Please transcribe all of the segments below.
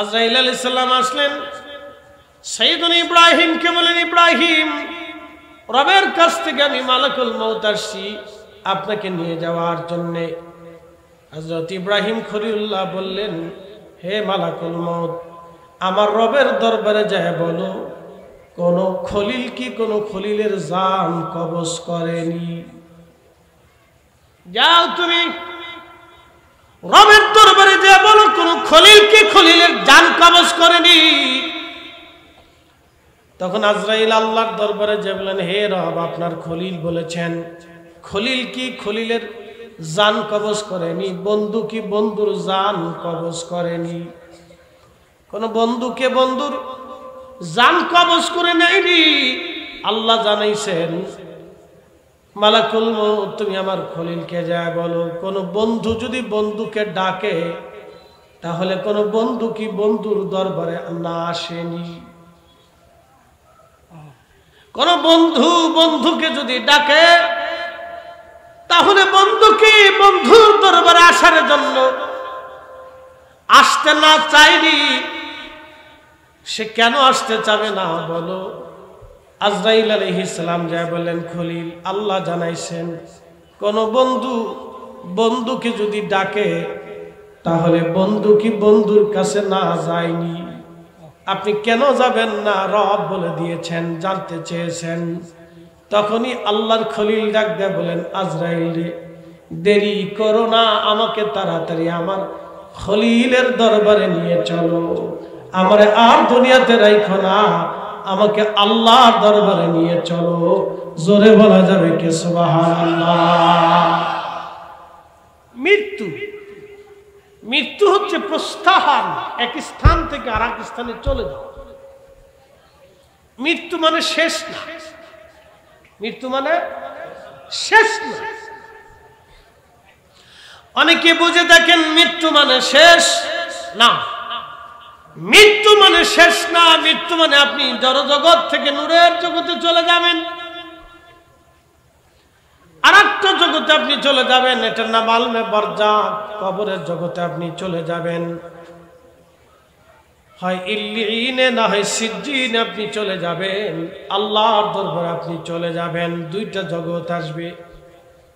আজরাইল আলাইহিস সালাম আসলেন, সাইয়েদনা ইব্রাহিমকে বলেন, ইব্রাহিম, রবের কাছ থেকে আমি মালাকুল মউত আসছি আপনাকে নিয়ে যাওয়ার জন্যে। হযরত ইব্রাহিম খলিলুল্লাহ বললেন, হে মালাকুল মউত, আমার রবের দরবারে যায় বলো, কোন খলিল কি কোন খলিলের জান কবজ করেনি? যাও তুমি রবের দরবারে যায় বলো, কোন খলিল কি খলিলের জান কবজ করেনি। তখন আজরাইল আল্লাহর দরবারে যে বলেন, হে রব, আপনার খলিল বলেছেন, খলিল কি খলিলের জান কবজ করেনি? বন্ধু কি বন্ধুর জান কবজ করেনি? কোন বন্ধুকে বন্ধুর জান কবজ করে নেয়নি। আল্লাহ জানাইছেন, মালাকুল মউত, তুমি আমার খলিলকে যায় বলো, কোন বন্ধু যদি বন্ধুকে ডাকে তাহলে কোন বন্ধু কি বন্ধুর দরবারে না আসেনি? কোন বন্ধু বন্ধুকে যদি ডাকে তাহলে বন্ধু কি বন্ধুর দরবারে আসার জন্য আসতে না চাইনি? সে কেন আসতে চাবে না বলো? আজরাইল আলাইহিস সালাম যা বললেন, খলিল, আল্লাহ জানাইছেন, কোন বন্ধু বন্ধুকে যদি ডাকে তাহলে বন্ধু কি বন্ধুর কাছে না যায়নি? আপনি কেন যাবেন না? রব বলে দিয়েছেন, জানতে চেয়েছেন। তখনই আল্লাহর খলিল ডাক দেয়া বলেন, আজরাইল রে, দেরি করো না, আমাকে তাড়াতাড়ি আমার খলিলের দরবারে নিয়ে চলো। আমারে আর দুনিয়াতে রাখো না, আমাকে আল্লাহর দরবারে নিয়ে চলো। জোরে বলা যাবে কি সুবহানাল্লাহ? মৃত্যু, মৃত্যু হচ্ছে প্রস্থান, এক স্থান থেকে আর এক স্থানে চলে যাওয়া। মৃত্যু মানে শেষ না, মৃত্যু মানে শেষ না। অনেকে বুঝে দেখেন মৃত্যু মানে শেষ না। মৃত্যু মানে শেষ না, মৃত্যু মানে আপনি জড় জগৎ থেকে নূরের জগতে চলে যাবেন, আর একটা জগতে আপনি চলে যাবেন, এটার নাম আলমে বারজাখ, কবরের জগতে আপনি চলে যাবেন। হয় ইল্লিনে না হয় সিজ্জিনে আপনি চলে যাবেন, আল্লাহর দরবারে আপনি চলে যাবেন। দুইটা জগৎ আসবে,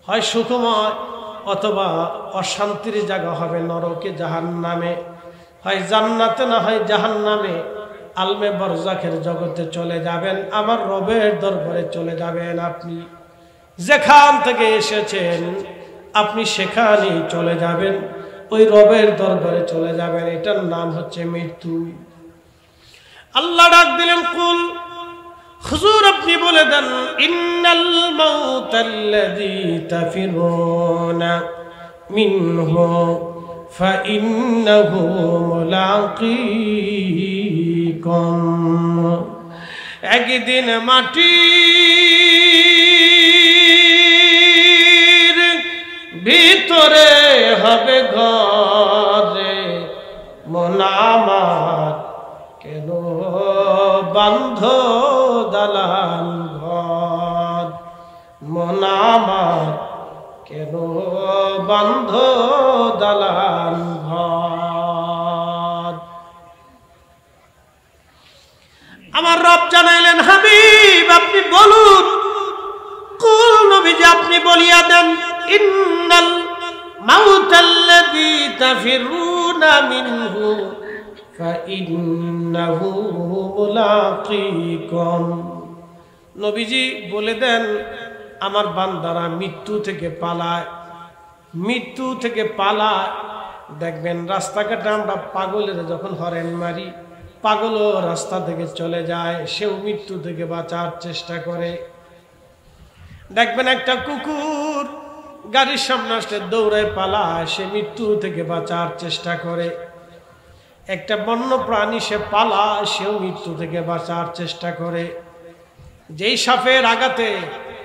হয় সুখময় অথবা অশান্তির জায়গা হবে নরকে, জাহান্নামে, হয় জান্নাতে না হয় জাহান্নামে। আলমে বারজাখের জগতে চলে যাবেন, আমার রবের দরবারে চলে যাবেন। আপনি যেখান থেকে এসেছেন আপনি সেখানেই চলে যাবেন, ওই রবের দরবারে চলে যাবেন। এটার নাম হচ্ছে মৃত্যু। আল্লাহ ডাক দিলেন, কুল, হুজুর আপনি বলে দেন, ইন্নাল মাউতাল্লাযী তাফিরুনা মিনহু ফাইন্নাহু মুলাকীকুম। একদিন মাটির ভিতরে হবে ঘরে, মন আমার কেন বান্ধ দালান ঘর, মন আমার কেন বান্ধ দালান ঘর। আমার রব জানাইলেন, হাবিব আপনি বলুন, কুল নবীজি আপনি বলিয়া দেন, ইন্নাল মাউতাল্লাযী তাফিরুনা মিনহু ফাইন্নাহু মুলাকীকুম। নবীজি বলে দেন, আমার বান্দারা মৃত্যু থেকে পালায়, মৃত্যু থেকে পালায়। দেখবেন রাস্তাঘাটে আমরা পাগলের যখন হরেন মারি, পাগলও রাস্তা থেকে চলে যায়, সেও মৃত্যু থেকে বাঁচার চেষ্টা করে। দেখবেন একটা কুকুর গাড়ির সামনে আসলে দৌড়ায় পালায়, সে মৃত্যু থেকে বাঁচার চেষ্টা করে। একটা বন্য প্রাণী সে পালায়, সেও মৃত্যু থেকে বাঁচার চেষ্টা করে। যেই সাপের আঘাতে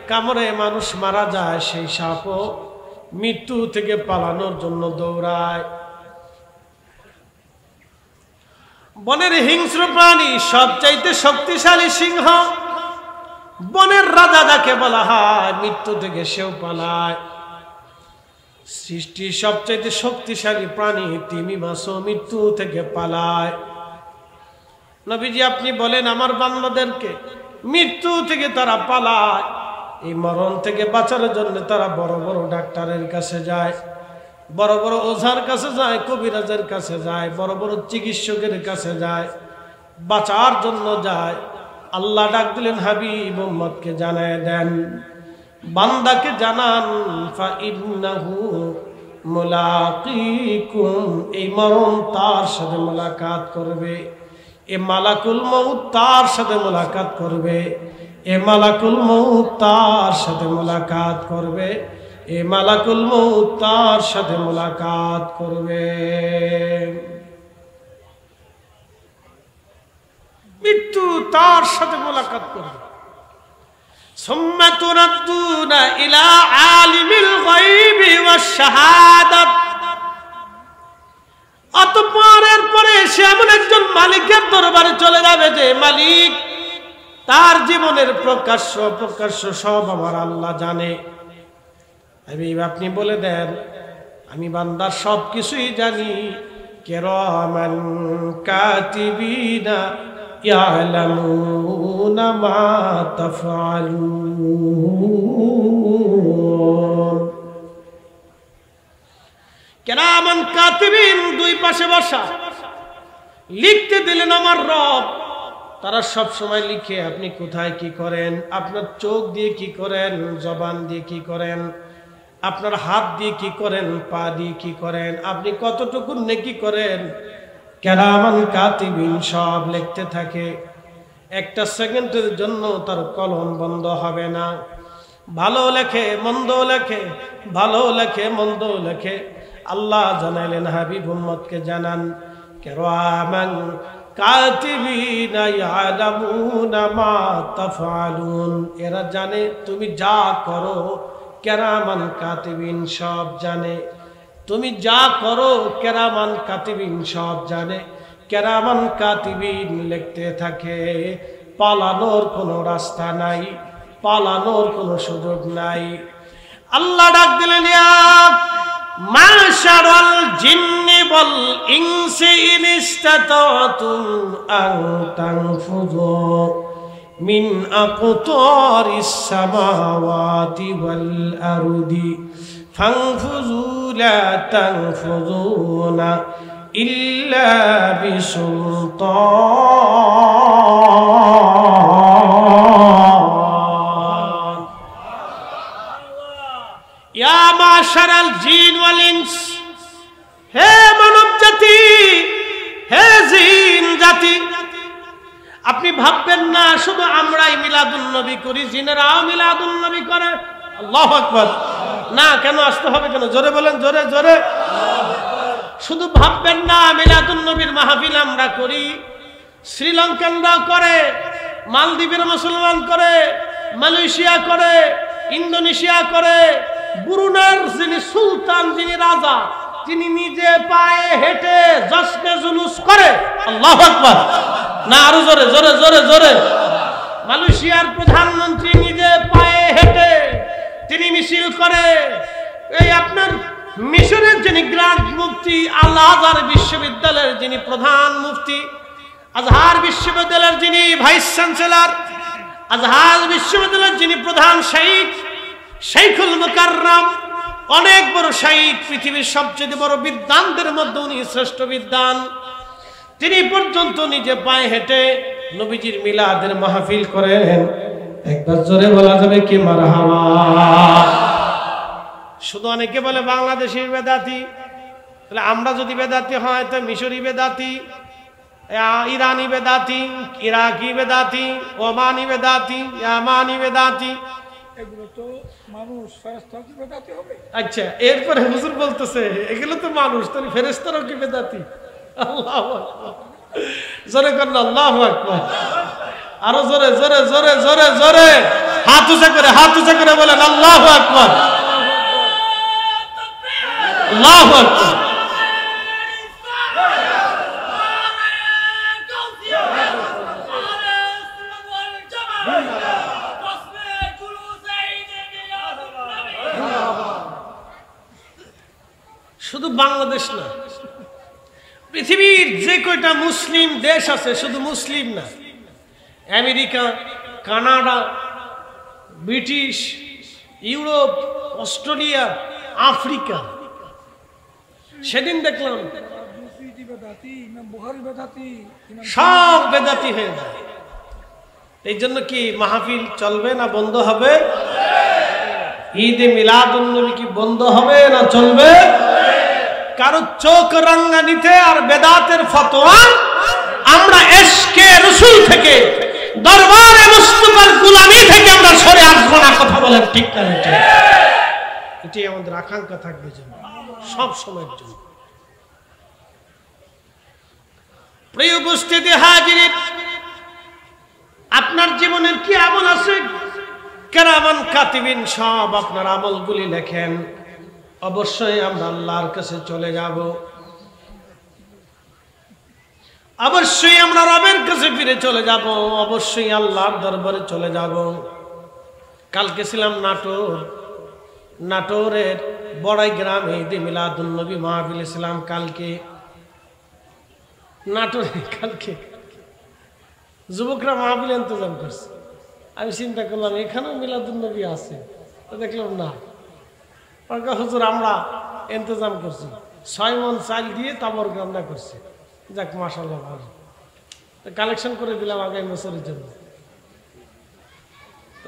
কামড়ে মানুষ মারা যায়, সেই সাপও মৃত্যু থেকে পালানোর জন্য দৌড়ায়। বনের হিংস্র প্রাণী সবচাইতে শক্তিশালী সিংহ, বনের রাজা যাকে বলা হয়, মৃত্যু থেকে সেও পালায়। সৃষ্টির সবচেয়ে শক্তিশালী প্রাণী তিমি মাছও মৃত্যু থেকে পালায়। নবীজি আপনি বলেন আমার বান্দাদেরকে মৃত্যু থেকে তারা পালায়, এই মরণ থেকে বাঁচার জন্য তারা বড় বড় ডাক্তারের কাছে যায়, বড় বড় ওঝার কাছে যায়, কবিরাজের কাছে যায়, বড় বড় চিকিৎসকের কাছে যায়, বাঁচার জন্য যায়। আল্লাহ ডাক দিলেন হাবিব উম্মতকে জানায় দেন, বান্দাকে জানান ফা ইন্নাহু মুলাকিকুম, এই মরণ তার সাথে মোলাকাত করবে, এ মালাকুল মউত তার সাথে মোলাকাত করবে, এ মালাকুল মউত তার সাথে মোলাকাত করবে, এ মালাকুল মউত তার সাথে মোলাকাত করবে। মৃত্যু তার সাথে মোলাকাত করবে। সুম্মা তুরাদ্দুনা ইলা আলিমিল গায়বি ওয়াশ শাহাদাত, অতঃপর এরপরে সে এমন একজন মালিকের দরবারে চলে যাবে যে মালিক তার জীবনের প্রকাশ্য প্রকাশ্য সব আমার আল্লাহ জানে। আপনি বলে দেন আমি বান্দার সব কিছুই জানি। কিরামান কাতিবিনা ইয়ালামুনা মা তাফআলুন। কিরামান কাতিবিন, দুই পাশে বসা, লিখতে দিলেন আমার রব। তারা সব সময় লিখে আপনি কোথায় কি করেন, আপনার চোখ দিয়ে কি করেন, জবান দিয়ে কি করেন, আপনার হাত দিয়ে কি করেন, পা দিয়ে কি করেন, আপনি কতটুকু নেকি করেন। কিরামান কাতিবিন সব লিখতে থাকে। একটা সেকেন্ডের জন্য তার কলম বন্ধ হবে না। ভালো লেখে মন্দ লেখে, ভালো লেখে মন্দ লেখে। আল্লাহ জানাইলেন হাবিব উম্মতকে জানান কিরামান কাতিবিনা ইয়ালামুনা মা তাফআলুন, এরা জানে তুমি যা করো। কিরামান কাতিবিন সব জানে, তুমি যা করো কিরামান কাতিবিন সব জানে। কিরামান কাতিবিন লিখতে থাকে। পালানোর কোনো রাস্তা নাই, পালানোর কোনো সুযোগ নাই। আল্লাহ ডাক দিলেন ইয়া মাশারাল জিন্নি ওয়াল ইনসি ইন ইসতাতাতুম আন তানফুযু মিন আকতারিস সামাওয়াতি ওয়াল আরদি ফানফুযু লা তানফুযুনা ইল্লা বিসুলতান। ইয়া মাশারাল জিন ওয়াল ইনস, হে মানব জাতি, হে জিন জাতি, আপনি ভাববেন না শুধু আমরাই মিলাদুন নবী করি, জিনেরাও মিলাদুন নবী করে। আল্লাহু আকবার। না, কেন আসতে হবে কেন? জোরে বলেন, জোরে জোরে। শুধু ভাববেন না মিলাদুন নবীর মাহফিল আমরা করি, শ্রীলঙ্কানরাও করে, মালদ্বীপের মুসলমান করে, মালয়েশিয়া করে, ইন্দোনেশিয়া করে, ব্রুনাইয়ের যিনি সুলতান, যিনি রাজা, তিনি নিজে পায়ে হেঁটে জশ্নে জুলুস করে। আল্লাহু আকবার। না, আরো জোরে জোরে জোরে জোরে। মালয়েশিয়ার প্রধানমন্ত্রী নিজে পায়ে হেঁটে তিনি মিছিল করে। এই আপনার মিশরের যিনি গ্র্যান্ড মুফতি, আল আজহার বিশ্ববিদ্যালয়ের যিনি প্রধান মুফতি, আজহার বিশ্ববিদ্যালয়ের যিনি ভাইস চ্যান্সেলর, আজহার বিশ্ববিদ্যালয়ের যিনি প্রধান শাইখ, শাইখুল মুকাররম, অনেক বড় শাইখ, পৃথিবীর সবচেয়ে বড় বিদ্বানদের মধ্যে উনি শ্রেষ্ঠ বিদ্বান, তিনি পর্যন্ত নিজে পায়ে হেঁটে নবীজির মিলাদের মাহফিল করেন। একবার জোরে বলা যাবে কি মারহাবা? শুধু অনেকে বলে বাংলাদেশের বেদাতি, তাহলে আমরা যদি বেদাতি হয় তো মিশরি বেদাতি, ইরানি বেদাতি, ইরাকি বেদাতি, ওমানি বেদাতি, ইয়ামানি বেদাতি, এগুলো তো মানুষ, ফেরেশতাও কি বেদাতি হবে? আচ্ছা, এরপরে হুজুর বলতেছে এগুলো তো মানুষ, তাহলে ফেরেশতারাও কি বেদাতি? আল্লাহু আকবার। জোরে করেন আল্লাহু আকবার। আরো জোরে জোরে জোরে জোরে জোরে, হাত উঁচা করে বলেন আল্লাহু আকবার, আল্লাহু আকবার। বাংলাদেশ না, পৃথিবীর যে কয়টা মুসলিম দেশ আছে, শুধু মুসলিম না, America, Canada, British, Europe, Australia, Africa, সেদিন দেখলাম সব বেদাতি হয়ে যায়। এই জন্য কি মাহফিল চলবে না বন্ধ হবে? ঈদে মিলাদুন্নবী কি বন্ধ হবে না চলবে? কারো চোখ রাঙ্গানিতে আর বেদাতের ফতোয়া আমরা ইশকে রাসূল থেকে, দরবারে মুস্তাফার গোলামি থেকে আমরা সরে আসবো না। কথা বলেন ঠিক না? এটাই আমাদের আকাঙ্ক্ষা থাকবে যেন সব সময়ের জন্য। প্রিয় উপস্থিতি হাজির, আপনার জীবনের কি আমল আছে? কেরামান কাতিবিন সব আপনার আমলগুলি লেখেন। অবশ্যই আমরা আল্লাহর কাছে চলে যাব, অবশ্যই আমরা রবের কাছে ফিরে চলে যাব, অবশ্যই আল্লাহর দরবারে চলে যাব। কালকে ছিলাম নাটোরের বড়াই গ্রামে ঈদে মিলাদুন্নবী মাহফিলে ছিলাম। কালকে নাটোরে যুবকরা মাহফিল ইন্তজাম করছে। আমি চিন্তা করলাম এখানেও মিলাদুন্নবী আছে, তো দেখলাম না। হুজুর আমরা ইন্তজাম করছি, 6 মণ চাল দিয়ে তাবর রান্না করছি। যাক মাশাআল্লাহ, ভালো। কালেকশন করে দিলাম আগামী বছরের জন্য।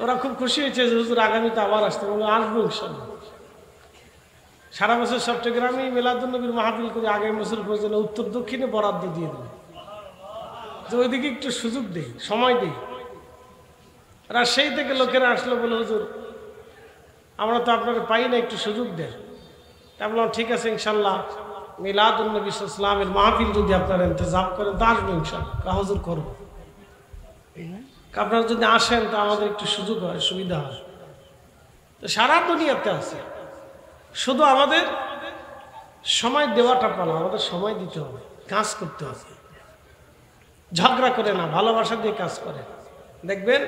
ওরা খুব খুশি হয়েছে যে হুজুর আগামীতে আবার আসতে। বলে আসবো ইনশাআল্লাহ। সারা বছর চট্টগ্রামে মিলাদুন্নবীর মাহফিল করে আগামী বছর পর্যন্ত উত্তর দক্ষিণে বরাদ্দ দিয়ে দেবে, যে ওইদিকে একটু সুযোগ দেই, সময় দেই। রাজশাহী থেকে লোকেরা আসলো, বলে হুজুর আমরা তো আপনারা পাই না, একটু সুযোগ দেন। তা বললাম ঠিক আছে, ইনশাল্লাহ মিলাদুন্নবী ইসলামের মাহফিল যদি আপনারা ইন্তজাম করেন তা আসবো ইনশাল্লাহ। হুজুর করবো, আপনারা যদি আসেন তো আমাদের একটু সুযোগ হয়, সুবিধা হয়। তো সারা দুনিয়াতে আছে, শুধু আমাদের সময় দেওয়াটা পালা, আমাদের সময় দিতে হবে, কাজ করতে হবে। ঝগড়া করে না, ভালোবাসা দিয়ে কাজ করে, দেখবেন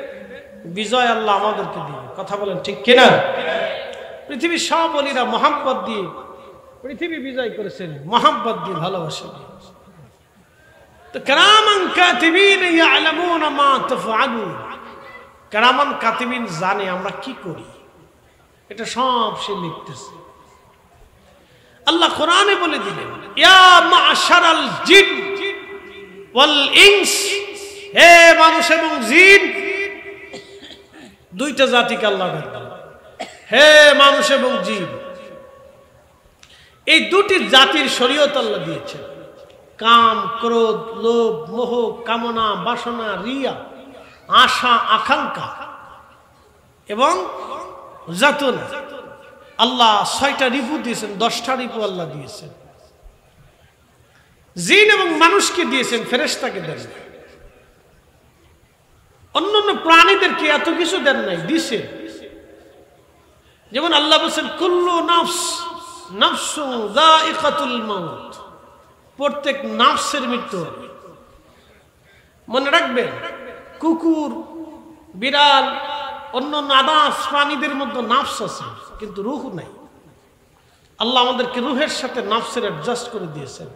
বিজয় আল্লাহ আমাদেরকে দিবে। কথা বলেন ঠিক কিনা? পৃথিবীর সব অলিরা মহাব্বত দিয়ে পৃথিবী বিজয় করেছেন, মহাব্বত দিয়ে, ভালোবাসা দিয়ে। তো কিরামান কাতিবিন ইয়ালামুনা মা তাফআলুন, কিরামান কাতিবিন জানে আমরা কি করি, এটা সব সে লিখতেছে। আল্লাহ কোরআনে বলে দিলেন, ইয়া মা'শারাল জিন ওয়াল ইনস, হে মানুষ এবং জিন, দুইটা জাতিকে আল্লাহ ডাকলেন, হে মানুষ এবং জিন। এই দুটি জাতির শরীয়ত আল্লাহ দিয়েছেন। কাম, ক্রোধ, লোভ, মোহ, কামনা, বাসনা, রিয়া, আশা, আকাঙ্ক্ষা এবং যাতনা। আল্লাহ 6টা রিপু দিয়েছেন, 10টা রিপু আল্লাহ দিয়েছেন। জিন এবং মানুষকে দিয়েছেন, ফেরেশতাকে দেন। অন্যান্য প্রাণীদেরকে এত কিছু দেন নাই, দিয়েছেন। যেমন আল্লাহ বলেছেন কুল্লু নাফস নাফসুন যায়িকাতুল মাউত, প্রত্যেক নাফসের মৃত্যু হবে। মনে রাখবেন, কুকুর, বিড়াল, অন্যান্য আদাস প্রাণীদের মধ্যে নাফস আছে, কিন্তু রূহ নাই। আল্লাহ আমাদেরকে রূহের সাথে নাফসের অ্যাডজাস্ট করে দিয়েছেন।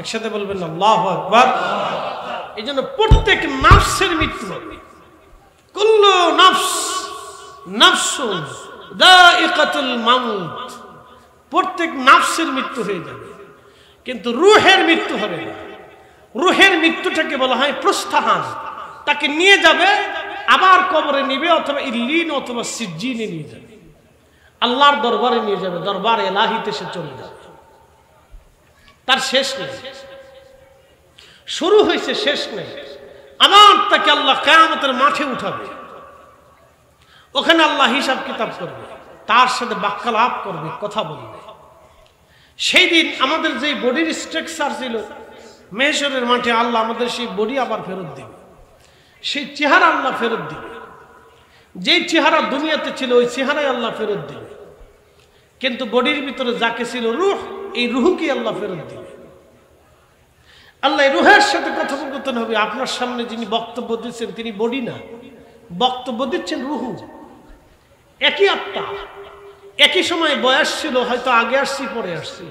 একসাথে বলবেন আল্লাহু আকবার। এই জন্য প্রত্যেক নাফসের মৃত্যু হবে। কুল্লু নাফস নাফসুন যায়িকাতুল মাউত, প্রত্যেক নাফসের মৃত্যু হয়ে যাবে, কিন্তু রূহের মৃত্যু হবে না। রূহের মৃত্যুটাকে বলা হয় প্রস্থান। তাকে নিয়ে যাবে, আবার কবরে নিবে, অথবা ইল্লিন অথবা সিজ্জিনে নিয়ে যাবে, আল্লাহর দরবারে নিয়ে যাবে, দরবার এলাহিতে সে চলে যাবে। তার শেষ নেই, শুরু হয়েছে, শেষ নেই। আবার তাকে আল্লাহ কিয়ামতের মাঠে উঠাবে, ওখানে আল্লাহ হিসাব কিতাব করবে, তার সাথে বাক্যালাপ করবে, কথা বলবে। সেই দিন আমাদের যে বডির স্ট্রাকচার ছিল, মেহশরের মাঠে আল্লাহ আমাদের সেই বডি আবার ফেরত দিবে, সেই চেহারা আল্লাহ ফেরত দিবে। যেই চেহারা দুনিয়াতে ছিল ওই চেহারাই আল্লাহ ফেরত দিবে, কিন্তু বডির ভিতরে যাকে ছিল রূহ, এই রূহকে আল্লাহ ফেরত দিবে। আল্লাহ রূহের সাথে কথোপকথন হবে। আপনার সামনে যিনি বক্তব্য দিচ্ছেন তিনি বডি না, বক্তব্য দিচ্ছেন রূহ। একই আত্মা, একই সময় বয়স ছিল, হয়তো আগে আসছি পরে আসছি,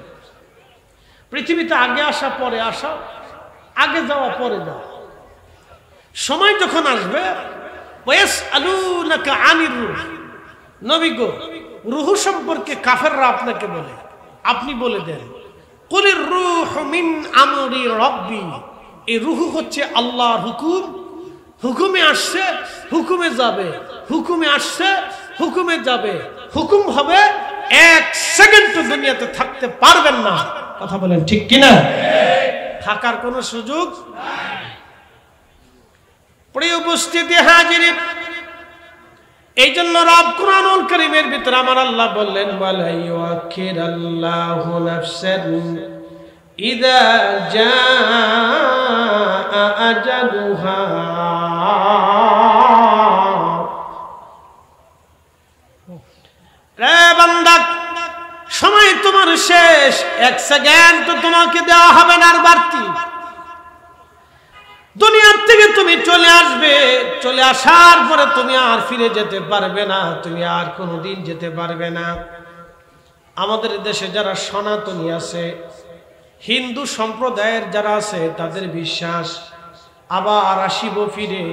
পৃথিবীতে আগে আসা পরে আসা, আগে যাওয়া পরে যাওয়া। সময় যখন আসবে, ওয়াসআলুনাকা আনির রূহ, নবী গো রূহ সম্পর্কে কাফেররা আপনাকে বলে, আপনি বলে দেন কুলির রূহু মিন আমরি রাব্বি, এই রূহ হচ্ছে আল্লাহর হুকুম, হুকুমে আসছে হুকুমে যাবে, হুকুমে আসছে হুকুমে যাবে, হুকুম হবে, এক সেকেন্ড দুনিয়াতে থাকতে পারবেন না। কথা বলেন ঠিক কিনা? থাকার কোনো সুযোগ নাই। প্রিয় উপস্থিতি হাজিরি, এই জন্য রব কুরআনুল কারীমের ভিতরে আমার আল্লাহ বললেন ওয়ালা ইউআখিরাল্লাহু নাফসান ইযা জাআ আজালুহা, রে বান্দা সময় তোমার শেষ, এক সেকেন্ড তো তোমাকে দেওয়া হবে না আর বাড়তি। দুনিয়ার থেকে তুমি চলে আসবে, চলে আসার পরে তুমি আর ফিরে যেতে পারবে না, তুমি আর কোনোদিন যেতে পারবে না। আমাদের দেশে যারা সনাতনী আছে, হিন্দু সম্প্রদায়ের যারা আছে, তাদের বিশ্বাস আবার আসিব ফিরে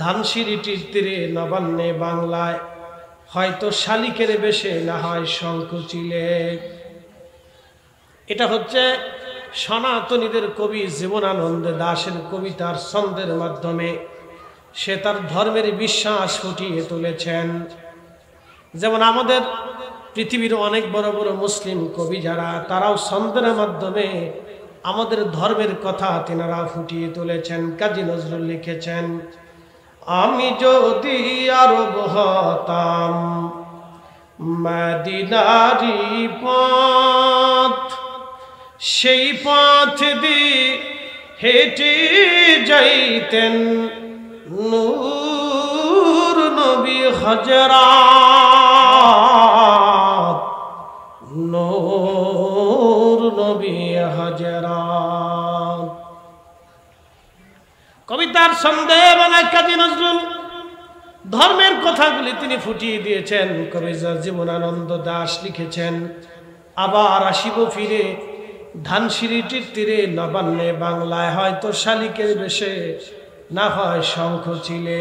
ধানসিঁড়িটির তীরে নবান্নে বাংলায়, হয়তো শালিকের বেশে, না হয় শঙ্খচিলে। এটা হচ্ছে সনাতনীদের কবি জীবনানন্দ দাশের কবিতার ছন্দের মাধ্যমে সে তার ধর্মের বিশ্বাস ফুটিয়ে তুলেছেন। যেমন আমাদের পৃথিবীর অনেক বড় বড় মুসলিম কবি যারা, তারাও ছন্দের মাধ্যমে আমাদের ধর্মের কথা তেনারা ফুটিয়ে তুলেছেন। কাজী নজরুল লিখেছেন, আমি যদি আরব হতাম মদিনারি পথ, সেই পথ দিয়ে হেঁটে যাইতেন নূর নবী হযরত, নূর নবী হযরত। কবিতার ছন্দে বানায় কাজী নজরুল ধর্মের কথাগুলি তিনি ফুটিয়ে দিয়েছেন। কবি জীবনানন্দ দাশ লিখেছেন, আবার আসিব ফিরে ধানসিঁড়িটির তীরে নবান্নে বাংলায়, হয়তো শালিকের বেশে, না হয় শঙ্খচিলে।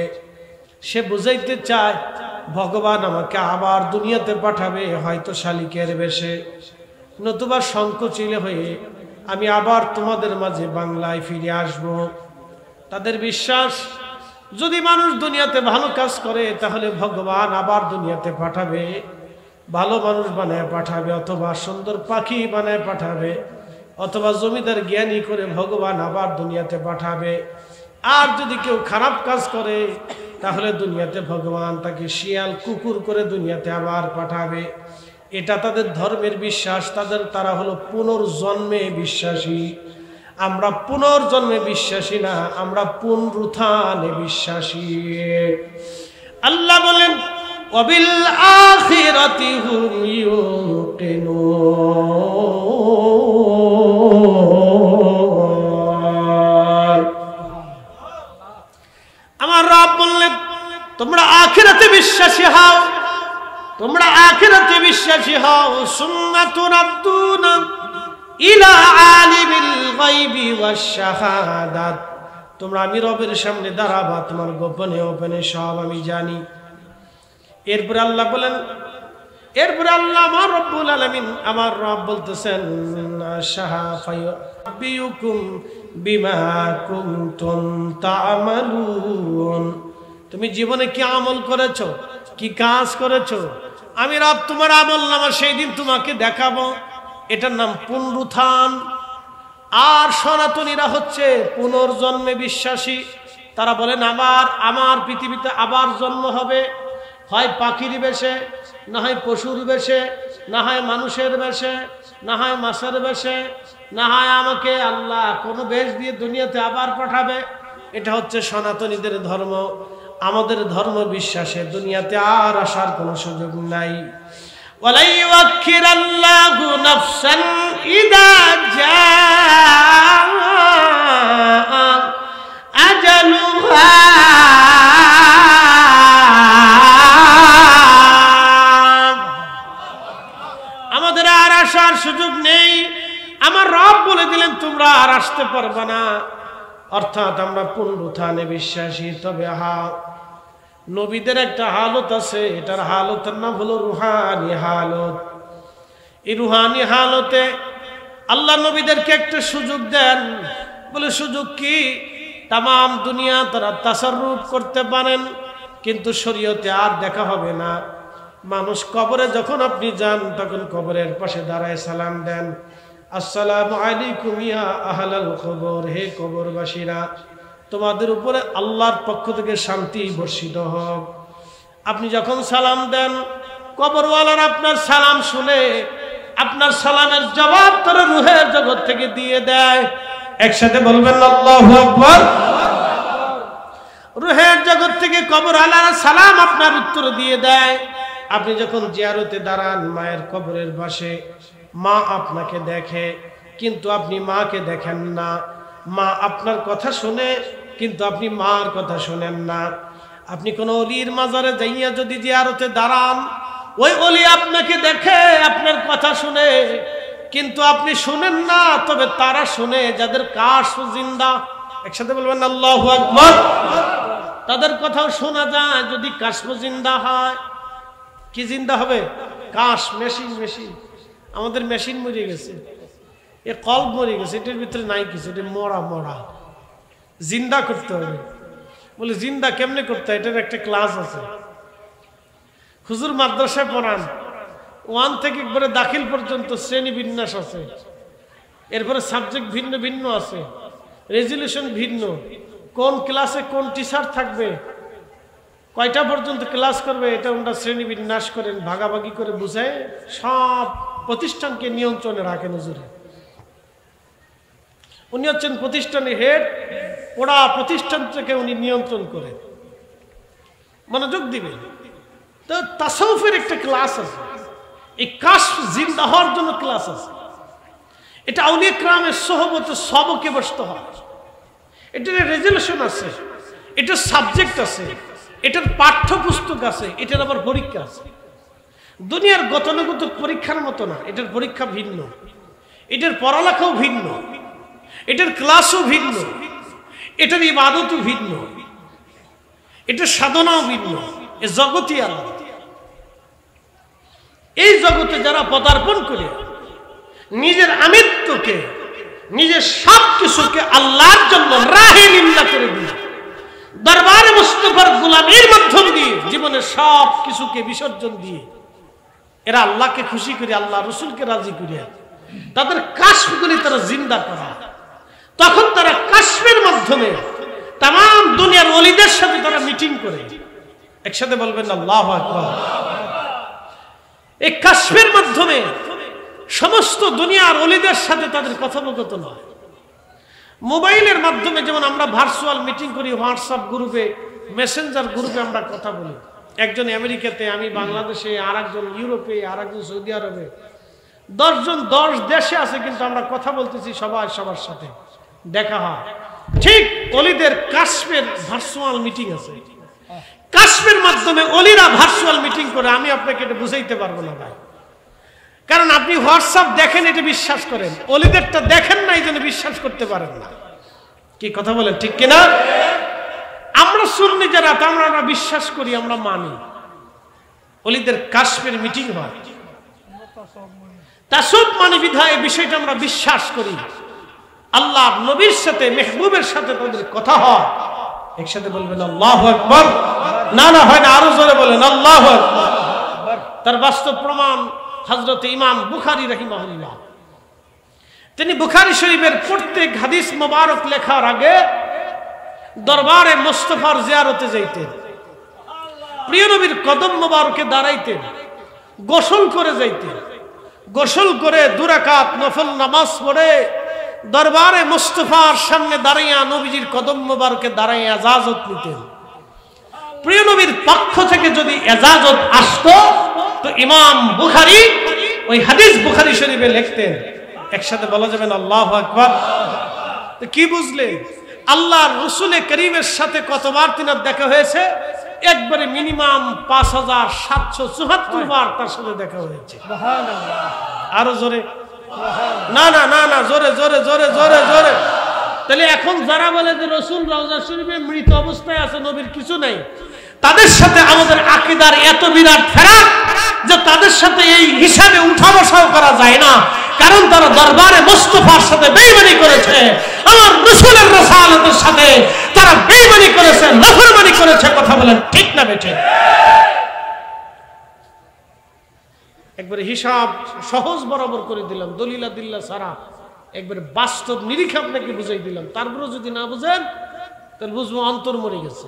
সে বুঝাইতে চায় ভগবান আমাকে আবার দুনিয়াতে পাঠাবে, হয়তো শালিকের বেশে নতুবা শঙ্খচিলে হয়ে আমি আবার তোমাদের মাঝে বাংলায় ফিরে আসব। তাদের বিশ্বাস যদি মানুষ দুনিয়াতে ভালো কাজ করে তাহলে ভগবান আবার দুনিয়াতে পাঠাবে, ভালো মানুষ বানায় পাঠাবে, অথবা সুন্দর পাখি বানায় পাঠাবে, অথবা জমিদার জ্ঞানী করে ভগবান আবার দুনিয়াতে পাঠাবে। আর যদি কেউ খারাপ কাজ করে তাহলে দুনিয়াতে ভগবান তাকে শিয়াল কুকুর করে দুনিয়াতে আবার পাঠাবে। এটা তাদের ধর্মের বিশ্বাস। তারা হলো পুনর্জন্মে বিশ্বাসী। আমরা পুনর্জন্মে বিশ্বাসী না, আমরা পুনরুত্থানে বিশ্বাসী। আল্লাহ বলেন ওয়াবিল আখিরাতি হুম ইউকিনুন। আমার রব বললেন তোমরা আখিরাতে বিশ্বাসী হও, তোমরা আখিরাতে বিশ্বাসী হও। সুম্মা তুরাদ্দুনা ইলা আলিমিল গায়বি ওয়াশ শাহাদাত, তোমরা আমি রবের সামনে দাঁড়াবা, তোমার গোপনে ওপেনে সব আমি জানি। এরপরে আল্লাহ বলেন, এরপরে আল্লাহ আমার রব্বুল আলামিন আমার রব বলতেছেন শাহাফায়ুকুম বিমা কুনতুম তা'মালুন, তুমি জীবনে কি আমল করেছো, কি কাজ করেছো, আমি রব তোমার আমলনামা সেই দিন তোমাকে দেখাবো। এটার নাম পুনরুত্থান। আর সনাতনীরা হচ্ছে পুনর্জন্মে বিশ্বাসী। তারা বলেন আমার পৃথিবীতে আবার জন্ম হবে, হয় পাখির বেশে, না হয় পশুর বেশে, না হয় মানুষের বেশে, না হয় মাছের বেশে, না হয় আমাকে আল্লাহ কোনো বেশ দিয়ে দুনিয়াতে আবার পাঠাবে। এটা হচ্ছে সনাতনীদের ধর্ম। আমাদের ধর্ম বিশ্বাসে দুনিয়াতে আর আসার কোনো সুযোগ নাই। ওয়ালা ইউআখিরাল্লাহু নাফসান ইযা জাআ আজালুহা, আমাদের আর আসার সুযোগ নেই। আমার রব পারবা না। অর্থাৎ আমরা পুনরুত্থানে বিশ্বাসী, তবে নবীদের একটা হালত আছে, এটার হালতের নাম হলো রুহানি হালত। এই রুহানি হালতে আল্লাহ নবীদেরকে একটা সুযোগ দেন। বলে সুযোগ কি? তাম দুনিয়া তারা তাসাররুফ করতে পারেন, কিন্তু শরীয়তে আর দেখা হবে না। মানুষ কবরে যখন আপনি যান, তখন কবরের পাশে দাঁড়ায় সালাম দেন, আসসালামু আলাইকুম ইয়া আহলাল কবর, হে কবরবাসীরা, তোমাদের উপরে আল্লাহর পক্ষ থেকে শান্তি বর্ষিত হোক। আপনি যখন সালাম দেন, কবরওয়ালার আপনার সালাম শুনে আপনার সালামের জবাব তারা রুহের জগৎ থেকে দিয়ে দেয়। একসাথে বলবেন আল্লাহু আকবার। রুহের জগৎ থেকে কবরওয়ালার সালাম আপনার উত্তর দিয়ে দেয়। আপনি যখন জিয়ারতে দাঁড়ান মায়ের কবরের পাশে, মা আপনাকে দেখে কিন্তু আপনি মাকে দেখেন না। মা আপনার কথা শুনে কিন্তু আপনি মার কথা শুনেন না। আপনি কোন অলির মাজারে যাইয়া যদি জিয়ারতে দাঁড়ান, ওই অলি আপনাকে দেখে, আপনার কথা শুনে, কিন্তু আপনি শুনেন না। তবে তারা শুনে যাদের কাশ জিন্দা। একসাথে বলবেন আল্লাহু আকবার। তাদের কথাও শোনা যায় যদি কাশ জিন্দা হয়। কি জিন্দা হবে? কাশ, মেশিন। আমাদের মেশিন মরে গেছে, এ কল্প মরে গেছে, এটার ভিতরে নাই কিছু, এটা মরা। জিন্দা করতে হবে। বলে জিন্দা কেমনে করতে হয়? এটার একটা ক্লাস আছে। হুজুর মাদ্রাসায় পড়ান, 1 থেকে একবারে দাখিল পর্যন্ত শ্রেণী বিন্যাস আছে। এরপরে সাবজেক্ট ভিন্ন ভিন্ন আছে, রেজুলেশন ভিন্ন, কোন ক্লাসে কোন টিচার থাকবে, কয়টা পর্যন্ত ক্লাস করবে, এটা ওনারা শ্রেণী বিন্যাস করেন, ভাগাভাগি করে বুঝায়। সব প্রতিষ্ঠানকে নিয়ন্ত্রণে রাখেন হুজুরে। উনি হচ্ছেন প্রতিষ্ঠানের হেড, ওরা প্রতিষ্ঠান থেকে উনি নিয়ন্ত্রণ করেন। মনোযোগ দিবেন। তো তাসাউফের একটা ক্লাস আছে, এই কাশ জিন্দা হওয়ার জন্য ক্লাস আছে। এটা আউলিয়া কিরামের সোহবতে সবকে বসতে হয়। এটার রেজুলেশন আছে, এটার সাবজেক্ট আছে, এটার পাঠ্যপুস্তক আছে, এটার আবার পরীক্ষা আছে। দুনিয়ার গতানুগতিক পরীক্ষার মতো না, এটার পরীক্ষা ভিন্ন, এটার পড়ালেখাও ভিন্ন, এটার ক্লাসও ভিন্ন, এটার ইবাদতও ভিন্ন, এটার সাধনাও ভিন্ন। এ জগতই আলাদা। এই জগতে যারা পদার্পণ করে নিজের আমিত্বকে, নিজের সব কিছুকে আল্লাহর জন্য রাহে লিল্লাহ করে দিয়ে, দরবারে মুস্তাফার গোলামীর মাধ্যম দিয়ে জীবনের সব কিছুকে বিসর্জন দিয়ে এরা আল্লাহকে খুশি করে, আল্লাহ রসুলকে রাজি করে তাদের কাশফগুলি তারা জিন্দা করা। তখন তারা কাশফের মাধ্যমে তাম দুনিয়ার ওলিদের সাথে তারা মিটিং করে। একসাথে বলবেন আল্লাহু আকবার। এই কাশফের মাধ্যমে সমস্ত দুনিয়ার ওলিদের সাথে তাদের কথোপকথন হয়। মোবাইলের মাধ্যমে যেমন আমরা ভার্চুয়াল মিটিং করি, হোয়াটসঅ্যাপ গ্রুপে, মেসেঞ্জার গ্রুপে আমরা কথা বলি। একজন আমেরিকাতে, আমি বাংলাদেশে, আর একজন ইউরোপে, আর একজন সৌদি আরবে, 10 জন 10 দেশে আছে, কিন্তু আমরা কথা বলতেছি সবাই সবার সাথে দেখা হয়। ঠিক অলিদের কাশফের ভার্চুয়াল মিটিং আছে। কাশফের মাধ্যমে অলিরা ভার্চুয়াল মিটিং করে। আমি আপনাকে এটা বুঝাইতে পারবো না ভাই, কারণ আপনি হোয়াটসঅ্যাপ দেখেন, এটা বিশ্বাস করেন। অলিদেরটা দেখেন না, এই জন্য বিশ্বাস করতে পারেন না। কি কথা বলেন, ঠিক কিনা? আমরা সুন্নি যারা, আমরা বিশ্বাস করি, আমরা মানি। অলিদের কাশফের মিটিং হয়, তাসব মানে বিধায় এই বিষয়টা আমরা বিশ্বাস করি। আল্লাহ নবীর সাথে, মেহবুবের সাথে তাদের কথা হয়। একসাথে বলবেন আল্লাহু আকবার। না হয় না, আরো জোরে বলেন আল্লাহু আকবার। তার বাস্তব প্রমাণ হযরত ইমাম বুখারী রাহিমাহুল্লাহ, তিনি বুখারী শরীফের প্রত্যেক হাদিস মোবারক লেখার আগে দরবারে মুস্তাফার জিয়ারতে যাইতেন, প্রিয় নবীর কদম মোবারকে দাঁড়াইতেন, গোসল করে যাইতেন, গোসল করে 2 রাকাত নফল নামাজ পড়ে দরবারে মুস্তাফার সামনে দাঁড়াইয়া নবীজির কদম মোবারকে দাঁড়াইয়া ইজাজত নিতেন। প্রিয় নবীর পক্ষ থেকে যদি ইজাজত আসতো তো ইমাম বুখারী ওই হাদিস বুখারী শরীফে লিখতেন। একসাথে বলা যাবেন আল্লাহু আকবার। তো কি বুঝলেন? আল্লাহর রাসূল করিমের সাথে কতবার তিনার দেখা হয়েছে? একবারে মিনিমাম 5774 বার তার সাথে দেখা হয়েছে। সুবহানাল্লাহ। আরো জোরে। না জোরে জোরে জোরে জোরে জোরে। তাহলে এখন যারা বলে যে রাসূল রওজা শরীফে মৃত অবস্থায় আছে, নবীর কিছু নাই, তাদের সাথে আমাদের আকীদার এত বিরাট ফারাক যে তাদের সাথে এই হিসাবে উঠা বসাও করা যায় না, কারণ তারা দরবারে মুস্তাফার সাথে বেঈমানি করেছে, আমার রাসূলের রিসালাতের সাথে তারা বেঈমানি করেছে, নাফরমানি করেছে। কথা বলেন ঠিক না বেঠে? একবারে হিসাব সহজ বরাবর করে দিলাম, দলিলা দিল্লা সারা একবারে বাস্তব নিরীক্ষা আপনাকে বুঝাই দিলাম। তারপরে যদি না বুঝেন তাহলে বুঝবো অন্তর মরে গেছে,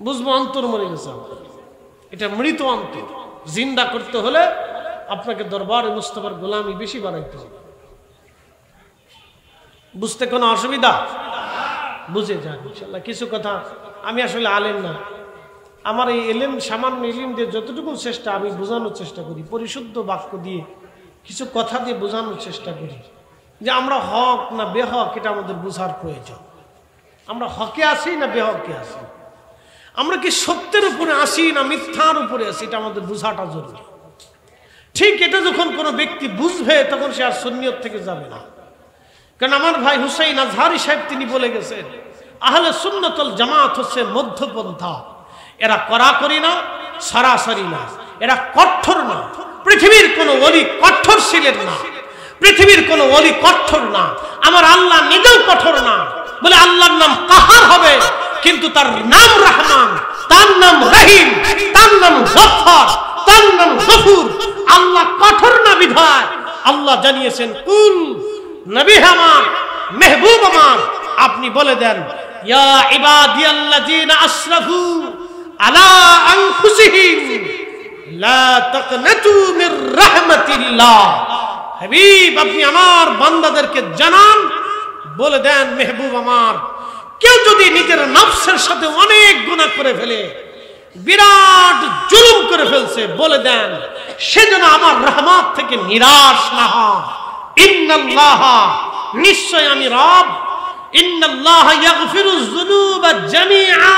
বুঝবো অন্তর মরে গেছে। এটা মৃত অন্তর জিন্দা করতে হলে আপনাকে দরবারে মুস্তাফার গোলামি বেশি বাড়াইতে হবে। বুঝতে কোনো অসুবিধা? বুঝে যান ইনশাআল্লাহ। কিছু কথা আমি আসলে আলেম না, আমার এই এলেম সামান্য এলিম দিয়ে যতটুকু চেষ্টা আমি বোঝানোর চেষ্টা করি, পরিশুদ্ধ বাক্য দিয়ে কিছু কথা দিয়ে বোঝানোর চেষ্টা করি যে আমরা হক না বেহক এটা আমাদের বোঝার প্রয়োজন। আমরা হকে আসি না বেহকে আসি, আমরা কি সত্যের উপরে আসি না মিথ্যার উপরে আসি, এটা আমাদের বোঝাটা জরুরি। ঠিক এটা যখন কোনো ব্যক্তি বুঝবে তখন সে আর সুন্নিয়ত থেকে যাবে না। কারণ আমার ভাই হুসাইন আজহারি সাহেব তিনি বলে গেছেন, আহলে সুন্নাত ওয়াল জামাত হচ্ছে মধ্যপন্থা। এরা কড়াকড়ি না, সরাসরি না, এরা কঠোর না। পৃথিবীর কোন ওলি কঠোর ছিলেন না, পৃথিবীর কোন ওলি কঠোর না, আমার আল্লাহ নিজেও কঠোর না। বলে আল্লাহর নাম কাহার হবে, কিন্তু তার নাম রহমান, তার নাম রহিম, তার নাম গফফার, তার নাম গফুর। আল্লাহ কঠোর না বিধায় আল্লাহ জানিয়েছেন, কুল নবী আমার, মেহবুব আমার, আপনি বলে দেন, ইয়া ইবাদিয়াল্লাযীনা আসরাফু আলা আনফুসিহিম লা তাকনাতু মির রাহমাতিল্লাহ। হাবিব আপনি আমার বান্দাদেরকে জানান, বলে দেন মেহবুব আমার, কেউ যদি নিজের নফসের সাথে অনেক গুনাহ করে ফেলে, বিরাট জুলুম করে ফেলছে, বলে দেন সে যেন আমার রহমত থেকে নিরাশ না হয়। ইন্নাল্লাহা, নিশ্চয় আমি রব, ইন্নাল্লাহা ইয়াগফিরুয যুনুবা জামিআ,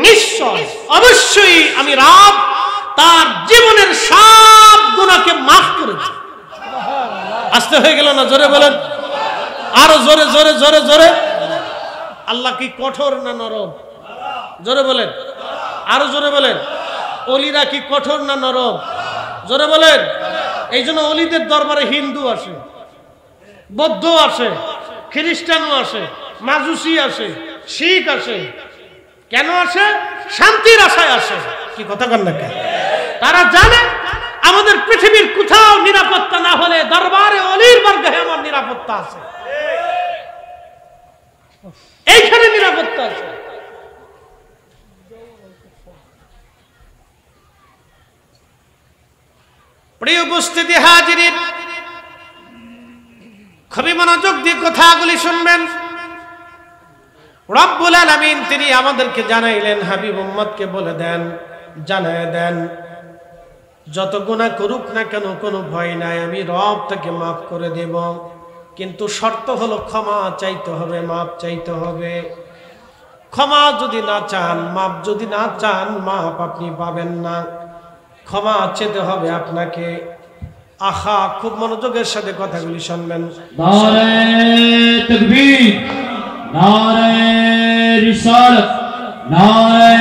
নিশ্চয় অবশ্যই আমি রব তার জীবনের সব গুনাহকে মাফ করে দেব। আস্তে হয়ে গেল না? জোরে বলেন, আরো জোরে জোরে জোরে জোরে। আল্লাহ কি কঠোর না নরম? জোরে বলেন, আরো জোরে বলেন। অলিরা কি কঠোর না নরম? জোরে বলেন। এই জন্য অলিদের দরবারে হিন্দু আসে, বৌদ্ধ আসে, খ্রিস্টানও আসে, মাজুসি আসে, শিখ আসে। কেন আসে? শান্তির আশায় আসে। কি কথা বলেন না? তারা জানে আমাদের পৃথিবীর কোথাও নিরাপত্তা না হলে দরবারে অলির বারগাহে আমার নিরাপত্তা আছে, এইখানে নিরাপত্তা আছে। প্রিয় উপস্থিতি হাজিরিন, খুবই মনোযোগ দিয়ে কথাগুলি শুনবেন। রব্বুল আলামিন তিনি আমাদেরকে জানাইলেন, হাবিব উম্মতকে বলে দেন, জানায় দেন, যত গুনাহ করুক না কেন কোনো ভয় নাই, আমি রব তাকে মাফ করে দেব। কিন্তু শর্ত হলো ক্ষমা চাইতে হবে, মাফ চাইতে হবে। ক্ষমা যদি না চান, মাফ যদি না চান, মাফ আপনি পাবেন না, ক্ষমা চেতে হবে আপনাকে। আহা, খুব মনোযোগের সাথে কথাগুলি শুনবেন। নারে তাকবীর, নারে রিসালাত, নারে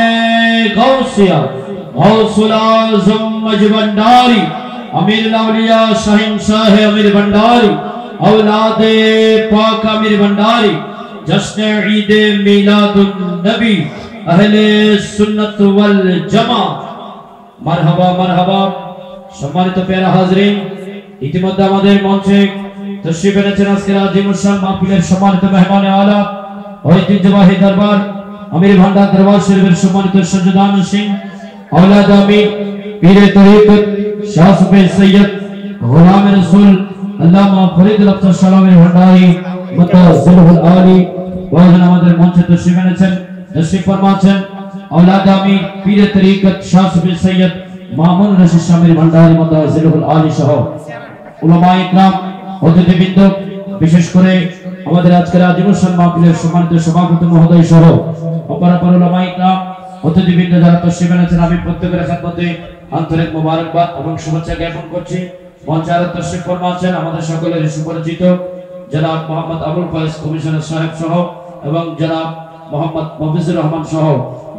গাউসিয়া, গাউসুল আজম মজবন্ডারি, আমির আউলিয়া শাহিন শাহ আমির ভंडारी, औलादे पाक आमिर भंडारी, जश्न ईद मिलादुन नबी, अहले सुन्नत वल जमा। মারহাবা মারহাবা। সম্মানিত প্যারা হাজরিন, ইতিমধ্যে আমাদের মঞ্চে তশরিফ এনেছেন আজকের আজিমুসান মাহফিলের সম্মানিত মেহমান আলা, ঐতিহ্যবাহী দরবার আমির ভান্ডার দরবার শরীফের সম্মানিত সজ্জাদান সিং, औलाद आमिर পীরে তরিকত শাহ সুফি সৈয়দ গোলাম রাসূল আল্লামা ফরিদ আফসার সালামের ভান্ডারী মুতাজিলুল আলী ওয়াজন আমাদের মঞ্চে তশরিফ এনেছেন, তশরিফ ফরমাচ্ছেন औलाद आमिर পীরে তরিকত শাহ সুফি সৈয়দ মামুন রশিদ শামির ভান্ডারী মুতাজিলুল আলী সহ উলামা ইকরাম, অতিথিবৃন্দ, বিশেষ করে আমাদের আজকের আজিমুসান মাহফিলের সম্মানিত সভাপতি মহোদয় সহ অপর উলামা ইকরাম, অতিথিবৃন্দ যারা তশরিফ এনেছেন, আমি প্রত্যেকের খেদমতে আন্তরিক মোবারকবাদ এবং শুভেচ্ছা জ্ঞাপন করছি। মঞ্চে আরো তশরিফ ফরমা আছেন আমাদের সকলের সুপরিচিত জনাব মোহাম্মদ আবুল ফয়েজ কমিশনার সাহেব সহ এবং জনাব মোহাম্মদ মফিজুর রহমান সহ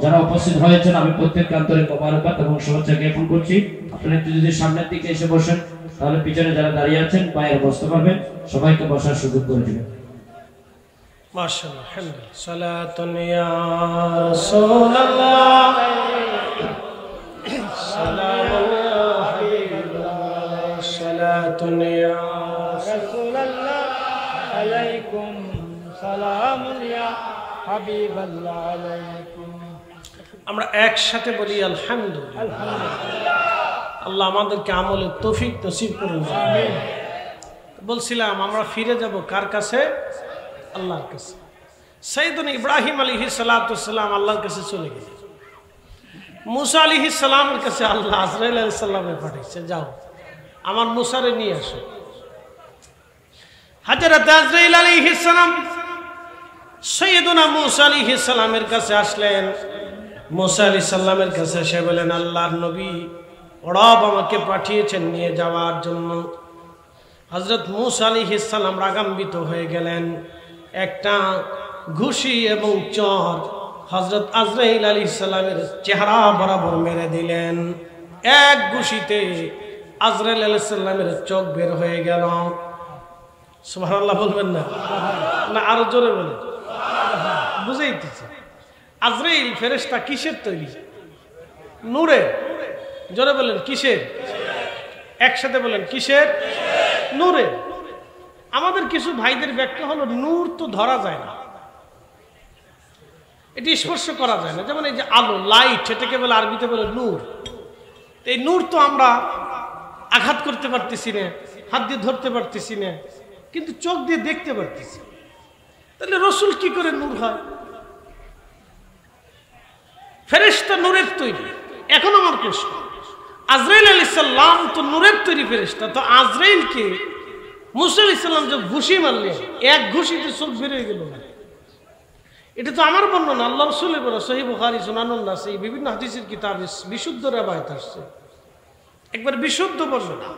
যারা উপস্থিত হয়েছেন, আমি প্রত্যেককে আন্তরিক মোবারকবাদ এবং শুভেচ্ছা জ্ঞাপন করছি। আপনারা একটু যদি সামনের দিকে এসে বসেন তাহলে পিছনে যারা দাঁড়িয়ে আছেন বাইরে বসতে পারবেন, সবাইকে বসার সুযোগ করে দিবেন। মাশাআল্লাহ, আলহামদুলিল্লাহ, সালাতুন ইয়া রাসূলুল্লাহ, সালামুন ইয়া হাবিবাল্লাহ, সালাতুন ইয়া রাসূলুল্লাহ আলাইকুম সালামুন ইয়া হাবিবাল্লাহ আলাইকুম। আমরা একসাথে বলি আলহামদুলিল্লাহ। আল্লাহ আমাদেরকে আমলের তৌফিক নসিব করুন। আমিন। বলছিলাম আমরা ফিরে যাব কার কাছে? আল্লাহর কাছে। সাইয়েদনা ইব্রাহিম আলাইহিস সালাতু ওয়াসসালাম আল্লাহর কাছে চলে গেলেন। মুসা আলাইহিস সালামের কাছে আল্লাহ আজরাইল আলাইহিস সালামকে পাঠিয়েছে, যাও আমার মুসারে নিয়ে আসো। হযরত আজরাইল আলাইহিস সালাম সাইয়েদনা মুসা আলাইহিস সালামের কাছে আসলেন। মুসা আলাইহিস সালামের কাছে এসে বলেন, আল্লাহর নবী রব আমাকে পাঠিয়েছেন নিয়ে যাওয়ার জন্য। হযরত মুসা আলাইহিস সালাম রাগান্বিত হয়ে গেলেন। একটা ঘুষি এবং চর হযরত আজরাইল আলাইহিস সালামের চেহারা বরাবর মেরে দিলেন। এক ঘুষিতে আজরাইল আলাইহিস সালামের চোখ বের হয়ে গেল। সুবহানাল্লাহ বলবেন না? না আরো জোরে বলেন। বুঝাইতেছে আজরাইল ফেরেশতা কিসের তৈরি? নূরের। জোরে বলেন কিসের? একসাথে বলেন কিসের? নূরের। আমাদের কিছু ভাইদের ব্যাখ্যা হলো নূর তো ধরা যায় না, এটি স্পর্শ করা যায় না। যেমন এই যে আলো, লাইট, এটাকে বলে আরবিতে বলে নূর। এই নূর তো আমরা আঘাত করতে পারতেছি না, হাত দিয়ে ধরতে পারতেছি না, কিন্তু চোখ দিয়ে দেখতে পারতেছি। তাহলে রসুল কি করে নূর হয়? ফেরেশতা নূরের তৈরি। এখন আমার প্রশ্ন, আজরাইল আলাইহিস সালাম তো নূরের তৈরি ফেরেশতা, তো আজরাইলকে মুসা আলাইহিস সালাম যে ঘুষি মারলেন, এক ঘুষিতে চোখ বের হয়ে গেল না। এটা তো আমার বর্ণনা, আল্লাহ রাসূলের বলা। সহিহ বুখারী, সুনানুন নাসাঈ, বিভিন্ন হাদিসের কিতাবে বিশুদ্ধ riwayat আসছে, একবার বিশুদ্ধ বর্ণনা।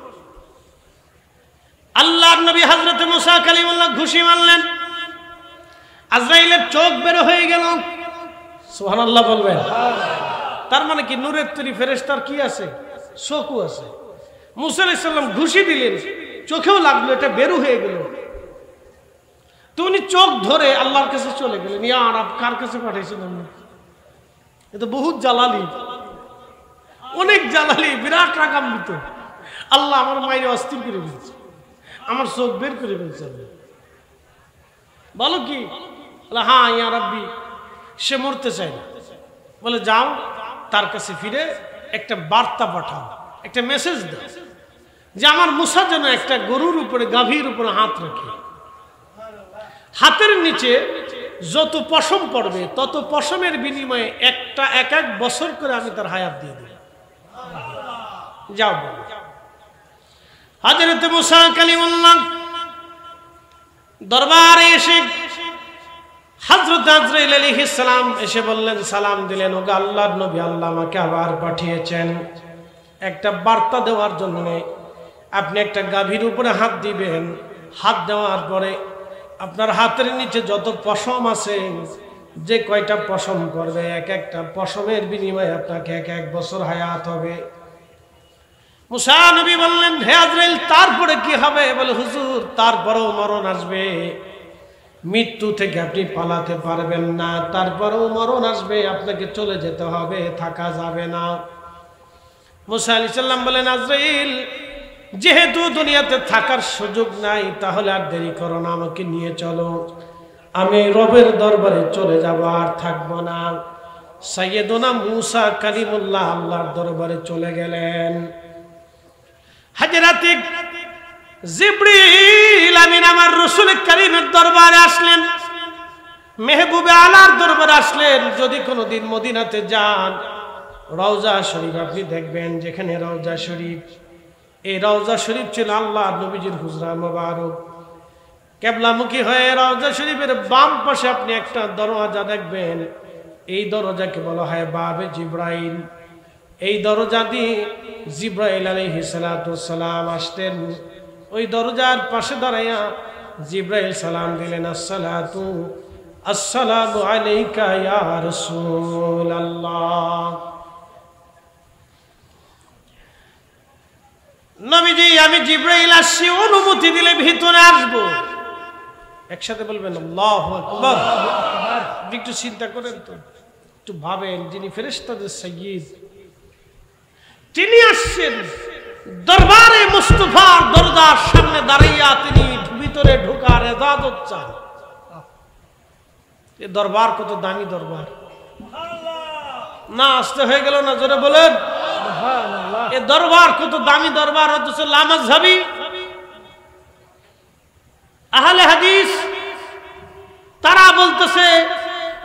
আল্লাহর নবী হযরত মুসা কালিমুল্লাহ ঘুষি মারলেন, আজরাইলের চোখ বের হয়ে গেল। সুবহানাল্লাহ বলবেন। তার মানে কি নূরের তৈরি ফেরেশতার কি আছে? চোখও আছে। মুসা আলাইহিস সালাম ঘুষি দিলেন, চোখেও লাগলো, এটা বের হয়ে গেল। তো উনি চোখ ধরে আল্লাহর কাছে চলে গেলেন। ইয়া রব, কার কাছে পাঠিয়েছিলেন? এ তো বহুত জালালি, অনেক জালালি, বিরাট রাগান্বিত। আল্লাহ আমার মায়ের অস্থির করে ফেলছে, আমার চোখ বের করে ফেলছে। বলো কি? হ্যাঁ ইয়া রাব্বি, সে মরতে চায় না। বলে যাও তার কাছে ফিরে একটা বার্তা পাঠাও, একটা মেসেজ দাও যে আমার মুসা যেন একটা গরুর উপরে, গাভীর উপরে হাত রাখে। হাতের নিচে যত পশম পড়বে তত পশমের বিনিময়ে একটা এক এক বছর করে আমি তার হায়াত দিয়ে দেব। যাও বলো। হযরত মুসা কালিমুল্লাহ দরবারে এসে হযরত আজরাইল আলাইহিস সালাম এসে বললেন, সালাম দিলেন, ওগো আল্লাহর নবী, আল্লাহ আমাকে আবার পাঠিয়েছেন একটা বার্তা দেওয়ার জন্য। আপনি একটা গাভীর উপরে হাত দিবেন, হাত দেওয়ার পরে আপনার হাতের নিচে যত পশম আছে, যে কয়টা পশম করবে, এক একটা পশমের বিনিময়ে আপনাকে এক এক বছর হায়াত হবে। মুসা নবী বললেন, হে আজরাইল, তারপরে কি হবে? বলে হুজুর, তারপরেও মরণ আসবে, মৃত্যু থেকে আপনি পালাতে পারবেন না, তারপরেও মরণ আসবে, আপনাকে চলে যেতে হবে, থাকা যাবে না। মুসা আলাইহিস সালাম বলেন, আজরাইল, যেহেতু দুনিয়াতে থাকার সুযোগ নাই, তাহলে আর দেরি করো না, আমাকে নিয়ে চলো, আমি রবের দরবারে চলে যাব, আর থাকবো না। সাইয়েদনা মুসা কালিমুল্লাহ আল্লাহর দরবারে চলে গেলেন। হযরত জিবরিল আমিন আমার রাসূল কারীমের দরবারে আসলেন, মেহবুবে আলার দরবারে আসলেন। যদি কোনোদিন মদিনাতে যান, রওজা শরীফ আপনি দেখবেন, যেখানে রওজা শরীফ, এই রওজা শরীফ ছিল আল্লাহর নবীজির হুজরা মোবারক। কিবলামুখী হয়ে রওজা শরীফের বাম পাশে আপনি একটা দরওয়াজা দেখবেন, এই দরজাকে বলা হয় বাবে জিবরাইল। এই দরজা দিয়ে জিব্রাইল আলাইহিস সালাতু ওয়াস সালাম আসতেন। ওই দরজার পাশে দাঁড়াইয়া জিব্রাইল সালাম দিলেন, আসসালাতু আসসালামু আলাইকা ইয়া রাসূলুল্লাহ। নবীজি, আমি জিব্রাইল আসছি, অনুমতি দিলে ভিতরে আসবো। একসাথে বলবেন আল্লাহু আকবার। একটু চিন্তা করেন তো, একটু ভাবেন, যিনি ফেরেশতাদের সাইয়্যিদ, তিনি আসছেন দরবারে মুস্তাফার দরজার সামনে দাঁড়িয়ে তিনি ভিতরে ঢোকার ইজাজত চান। এই দরবার কত দামি দরবার না! আসতে হয়ে গেল না? জোরে বলেন এ দরবার কত দামি দরবার। অথচ লামাযহাবী আহলে হাদিস তারা বলতেছে,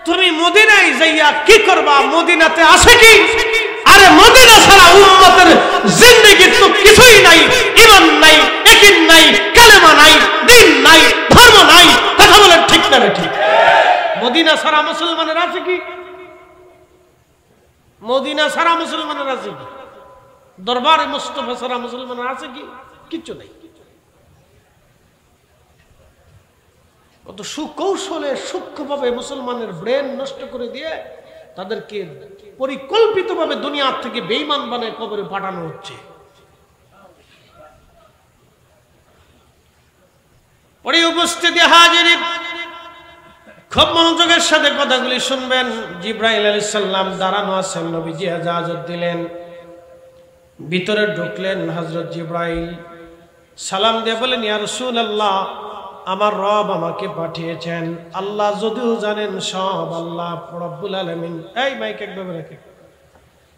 তুমি মদিনায় যাইয়া কি করবা? মদিনাতে আছে কি? আরে মদিনা ছাড়া উম্মতের জিন্দেগি তো কিছুই নাই। ঈমান নাই, ইয়াকিন নাই, কালেমা নাই, দ্বীন নাই, ধর্ম নাই। কথা বলেন ঠিক না ঠিক? মদিনা ছাড়া মুসলমানের আছে কি? মদিনা ছাড়া মুসলমানের আছে কি? দরবারে মুস্তাফা ছাড়া মুসলমানের আছে কি? কিচ্ছু নাই। কত সুকৌশলে সূক্ষ্মভাবে মুসলমানের ব্রেন নষ্ট করে দিয়ে তাদেরকে পরিকল্পিতভাবে দুনিয়া থেকে বেঈমান বানায় কবরে পাঠানো হচ্ছে। পরে উপস্থিতি হাজিরিন, খুব মনোযোগের সাথে কথাগুলি শুনবেন। জিব্রাইল আলাইহিস সালাম দাঁড়ানো আছেন, নবীজি ইজাজত দিলেন, ভিতরে ঢুকলেন। হযরত জিব্রাইল সালাম দিয়ে বলেন, ইয়া রাসূলুল্লাহ, আমার রব আমাকে পাঠিয়েছেন। আল্লাহ যদিও জানেন সব আল্লাহ রব্বুল আলামিন, এই মাইক একভাবে রাখে,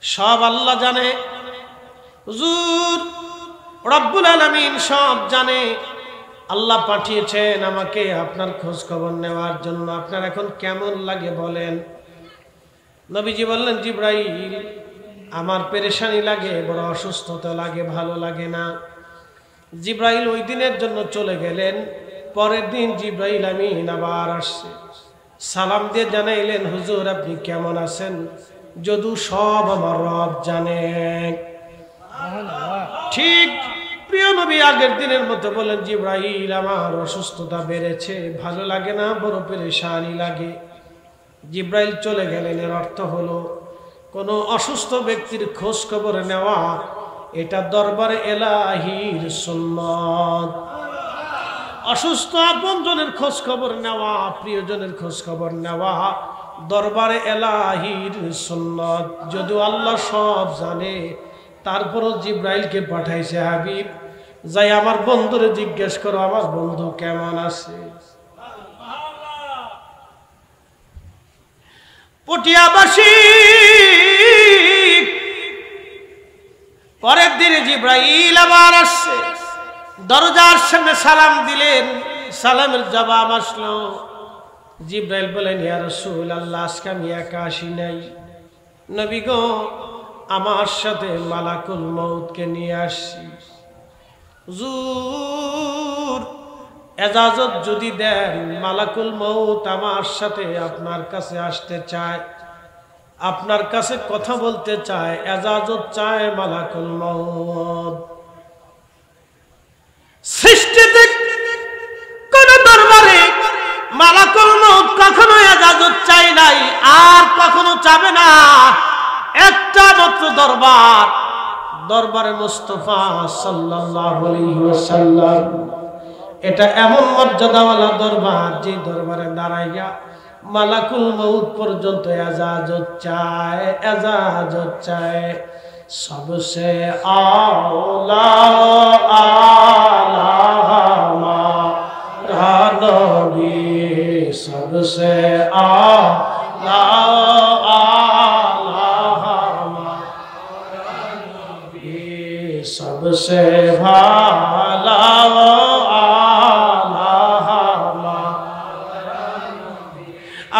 সব আল্লাহ জানে। হুজুর, রব্বুল আলামিন সব জানে। আল্লাহ পাঠিয়েছেন আমাকে আপনার খোঁজ খবর নেওয়ার জন্য। আপনার এখন কেমন লাগে বলেন? নবীজি বললেন, জিব্রাইল, আমার পেরেশানি লাগে, বড় অসুস্থতা লাগে, ভালো লাগে না। জিব্রাইল ওই দিনের জন্য চলে গেলেন। পরের দিন জিব্রাইল আমিন আবার আসছে, সালাম দিয়ে জানাইলেন, হুজুর আপনি কেমন আছেন? যদু সব আমার রব জানে। ঠিক প্রিয় নবী আগের দিনের মতো বলেন, জিব্রাইল আমার অসুস্থতা বেড়েছে, ভালো লাগে না, বড় পেরেশানি লাগে। জিব্রাইল চলে গেলেন। এর অর্থ হলো কোনো অসুস্থ ব্যক্তির খোঁজ খবর নেওয়া এটা দরবারে এলাহির সুন্নাত। অসুস্থ আপনজনের খোঁজ খবর নেওয়া, প্রিয়জনের খোঁজ খবর নেওয়া দরবারে এলাহির সুন্নাত। যদিও আল্লাহ সব জানে, তারপরও জিব্রাইলকে পাঠাইছে, হাবিব যাই আমার বন্ধুরে জিজ্ঞেস করো আমার বন্ধু কেমন আছে। পটিয়াবাসী পরের দিনে জিব্রাইল আবার আসছে, দরজার সামনে সালাম দিলেন। সালামের জবাব আসলো। জিব্রাইল বলেন, ইয়া রাসূলুল্লাহ, আজকে আমি একা আসি নাই। নবী গো, আমার সাথে মালাকুল মউতকে নিয়ে আসছি। হুজুর, এজাজত যদি দেন, মালাকুল মউত আমার সাথে আপনার কাছে আসতে চায়, আপনার কাছে কথা বলতে চায়, এজাজত চায় মালাকুল মউত। সৃষ্টিতে কোন দরবারে মালাকুল মউত কখনো এজাজত চায় নাই, আর কখনো চাবে না। একটা মাত্র দরবার, দরবারে মুস্তাফা সাল্লাল্লাহু আলাইহি ওয়াসাল্লাম। এটা এমন মর্যাদাওয়ালা দরবার, যে দরবারে দাঁড়াইয়া মালাকুল মউত পর্যন্ত এজাজত চায়, এজাজত চায়। সবসে আওলা আলামা নবী, সবসে আওলা सबसे भाला आला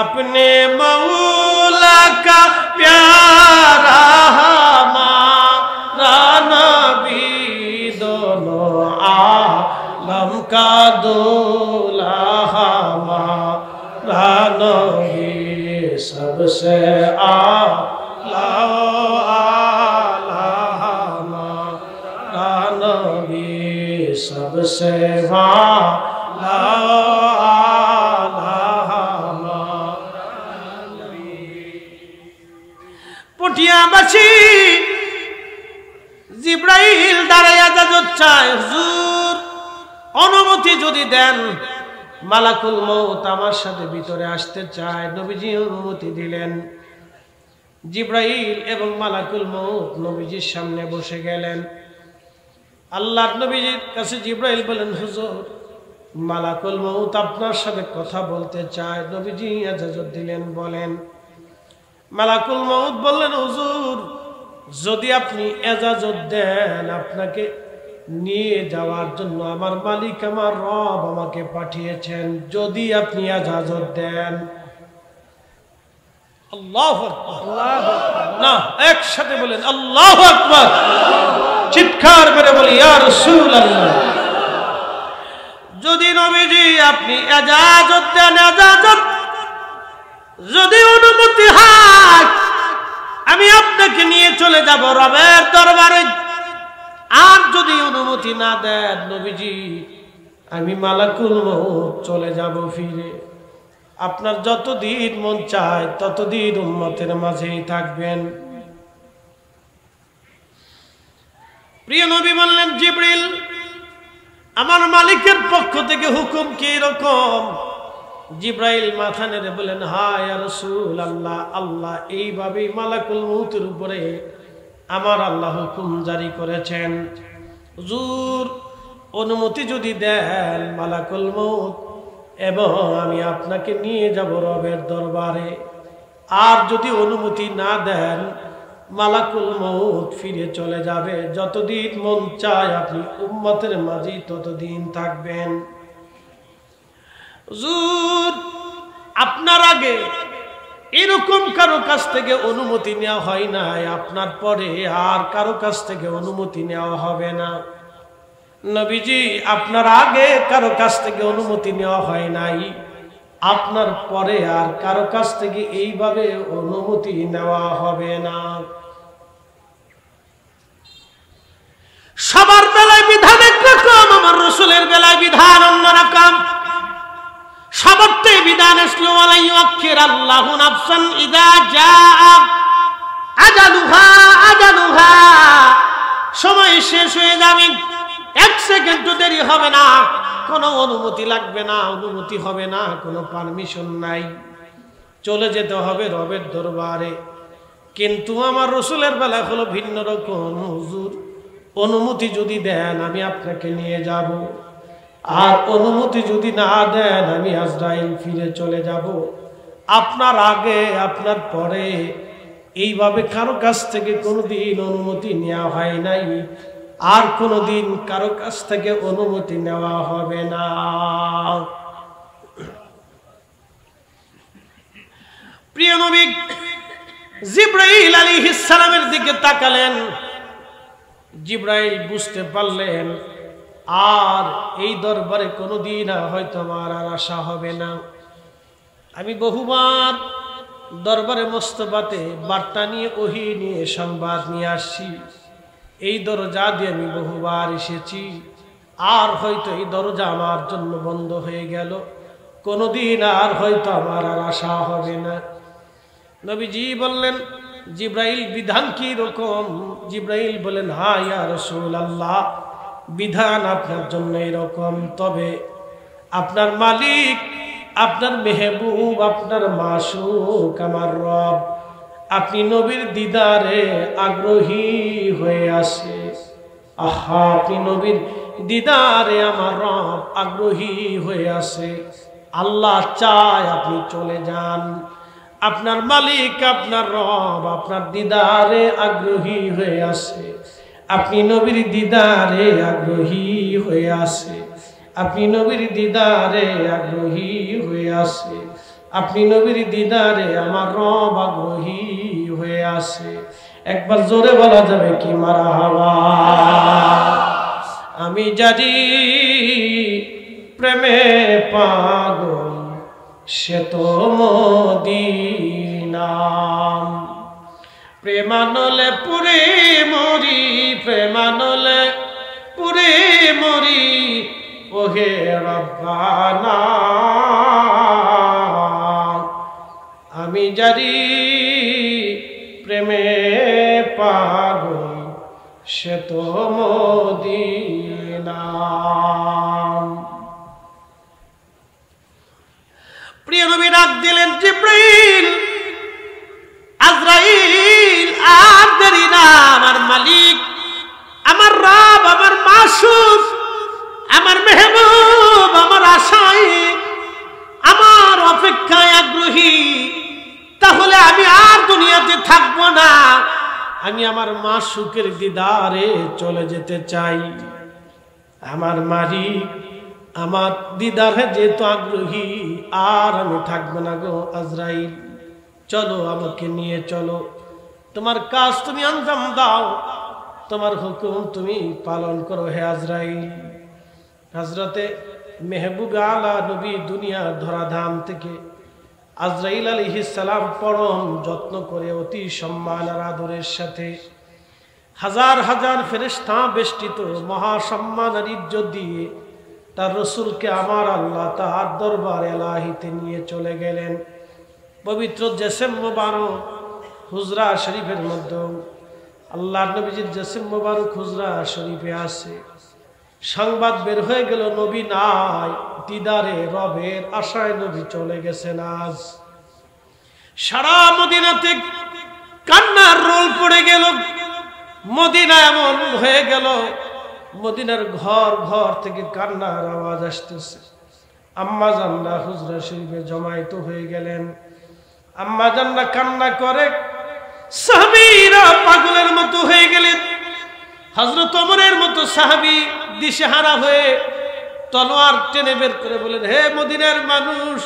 अपने मौला का प्यारा हमारा नबी, दोनों आलम का दूल्हा हमारा नबी, सबसे आला सबसे वाला পটিয়াবাসী জিব্রাইল দাঁড়াইয়া ইজাজত চায়, হুজুর অনুমতি যদি দেন, মালাকুল মউত আমার সাথে ভিতরে আসতে চায়। নবীজি অনুমতি দিলেন। জিব্রাইল এবং মালাকুল মউত নবীজির সামনে বসে গেলেন। আল্লাহর নবীজির কাছে জিব্রাইল বলেন, হুজুর মালাকুল মউত আপনার সাথে কথা বলতে চায়। নবীজি ইজাজত দিলেন, বলেন। মালাকুল মউত বললেন, হুজুর যদি আপনি ইজাজত দেন, আপনাকে নিয়ে যাওয়ার জন্য আমার মালিক আমার রব আমাকে পাঠিয়েছেন, যদি আপনি ইজাজত দেন। আল্লাহু আকবার, না একসাথে বলেন আল্লাহু আকবার, চিৎকার করে বলি ইয়া রাসূলুল্লাহ। যদি নবীজি আপনি ইজাজত দেন, ইজাজত যদি অনুমতি হয়, আমি আপনাকে নিয়ে চলে যাব রবের দরবারে। আর যদি অনুমতি না দেন নবীজি, আমি মালাকুল মউত চলে যাব ফিরে। আপনার যতদিন মন চায় ততদিন উম্মতের মাঝেই থাকবেন। প্রিয় নবী বললেন, জিবরিল আমার মালিকের পক্ষ থেকে হুকুম কি রকম? জিব্রাইল মাথা নেড়ে বলেন, হ্যাঁ ইয়া রাসূলুল্লাহ, আল্লাহ এইভাবেই মালাকুল মউতের উপরে আমার আল্লাহ হুকুম জারি করেছেন। হুজুর অনুমতি যদি দেন মালাকুল মউত এবং আমি আপনাকে নিয়ে যাব রবের দরবারে। আর যদি অনুমতি না দেন, মালাকুল মউত ফিরে চলে যাবে। যতদিন মন চায় আপনি উম্মতের মাঝে ততদিন থাকবেন। হুজুর আপনার আগে এরকম কারো কাছ থেকে অনুমতি নেওয়া হয় নাই, আপনার পরে আর কারো কাছ থেকে অনুমতি নেওয়া হবে না। নবীজি আপনার আগে কারো কাছ থেকে অনুমতি নেওয়া হয় নাই, আপনার পরে আর কারো কাছ থেকে এইভাবে অনুমতি নেওয়া হবে না। সবার বেলায় বিধান একরকম, আমার রাসূলের বেলায় বিধান অন্যরকম। সবরতে বিধান আসলো, ওয়ালা ইউআখির আল্লাহু নাফসান ইযা জাআ আজালুহা, আজালুহা সময় শেষ হয়ে যাবে, এক সেকেন্ডও দেরি হবে না, কোনো অনুমতি লাগবে না, অনুমতি হবে না, কোনো পারমিশন নাই, চলে যেতে হবে রবের দরবারে। কিন্তু আমার রাসূলের বেলা হলো ভিন্ন রকম। হুজুর অনুমতি যদি দেন আমি আপনাকে নিয়ে যাব, আর অনুমতি যদি না দেন আমি আজরাইল ফিরে চলে যাব। আপনার আগে আপনার পরে এইভাবে কারো কাছ থেকে কোনোদিন অনুমতি নেওয়া হয় নাই, আর কোনোদিন কারো কাছ থেকে অনুমতি নেওয়া হবে না। প্রিয় নবী জিব্রাইল আলাইহিস সালামের দিকে তাকালেন। জিব্রাইল বুঝতে পারলেন আর এই দরবারে কোনোদিন হয়তো আমার আর আশা হবে না। আমি বহুবার দরবারে মোস্তফাতে বার্তা নিয়ে, ওহী নিয়ে, সংবাদ নিয়ে আসছি। এই দরজা দিয়ে আমি বহুবার এসেছি, আর হয়তো এই দরজা আমার জন্য বন্ধ হয়ে গেল, কোনোদিন আর হয়তো আমার আর আশা হবে না। নবীজি বললেন, জিব্রাইল বিধান কি রকম? জিব্রাইল বলেন, হ্যাঁ ইয়া রাসূলুল্লাহ, বিধান আপনার জন্য এরকম, তবে আপনার মালিক, আপনার মেহবুব, আপনার মাসুক আমার রব, আপনি নবীর দিদারে আগ্রহী হয়ে আছে। আহা, আপনি নবীর দিদারে আমার রব আগ্রহী হয়ে আছে। আল্লাহ চায় আপনি চলে যান। আপনার মালিক, আপনার রব আপনার দিদারে আগ্রহী হয়ে আছে। আপনি নবীর দিদারে আগ্রহী হয়ে আছে। আপনি নবীর দিদারে আগ্রহী হয়ে আছে। আপনি নবীর দিদারে আমার রব আগ্রহী হয়ে আছে। একবার জোরে বলা যাবে কি মারহাবা? আমি জানি প্রেমে পাগল সে তো মদিনা, প্রেমানলে পুরে মরি, প্রেমানলে পুরে মরি, ওহে রব্বানা আমি জারি প্রেমে পাগল সে তো মদিনা। প্রিয় নবী ডাক দিলেন, জিবরাইল, আজরাইল, আর দেরি না, আমার মালিক, আমার রব, আমার মাসুক, আমার মেহবুব, আমার আশাই, আমার অপেক্ষায় আগ্রহী, তাহলে আমি আর দুনিয়াতে থাকবো না, আমি আমার মাসুকের দিদারে চলে যেতে চাই। আমার মালিক আমার দিদারে যেহেতু আগ্রহী, আর আমি থাকবো না গো আজরাইল, চলো আমাকে নিয়ে চলো, তোমার কাজ তুমি আঞ্জাম দাও, তোমার হুকুম তুমি পালন করো হে আজরাইল। হযরতে মেহবুব আলা নবী দুনিয়ার ধরাধাম থেকে আজরাইল আলাইহিস সালাম পরম যত্ন করে অতি সম্মান আর আদরের সাথে হাজার হাজার ফেরেশতা বেষ্টিত মহাসম্মান আর ইজ্জত দিয়ে তার রসুলকে আমার আল্লাহ তার দরবার এলাহিতে নিয়ে চলে গেলেন। পবিত্র জেসেম মোবারক হুজরা শরীফের মধ্যে আল্লাহর নবীজির জেসেম মোবারক হুজরা শরীফে আছে। সংবাদ বের হয়ে গেল নবী নাই, দিদারে রবের আশায় নবী চলে গেছেন। আজ সারা মদিনাতে কান্নার রোল পড়ে গেল। মদিনা এমন হয়ে গেল, মদিনার ঘর ঘর থেকে কান্নার আওয়াজ আসতেছে। আম্মা জানরা হুজরা শরীফে জমায়েত হয়ে গেলেন। আম্মা জানরা কান্না করে, সাহাবীরা পাগলের মতো হয়ে গেলেন। হযরত ওমরের মতো সাহাবী দিশেহারা হয়ে তলোয়ার টেনে বের করে বলেন, হে মদিনার মানুষ,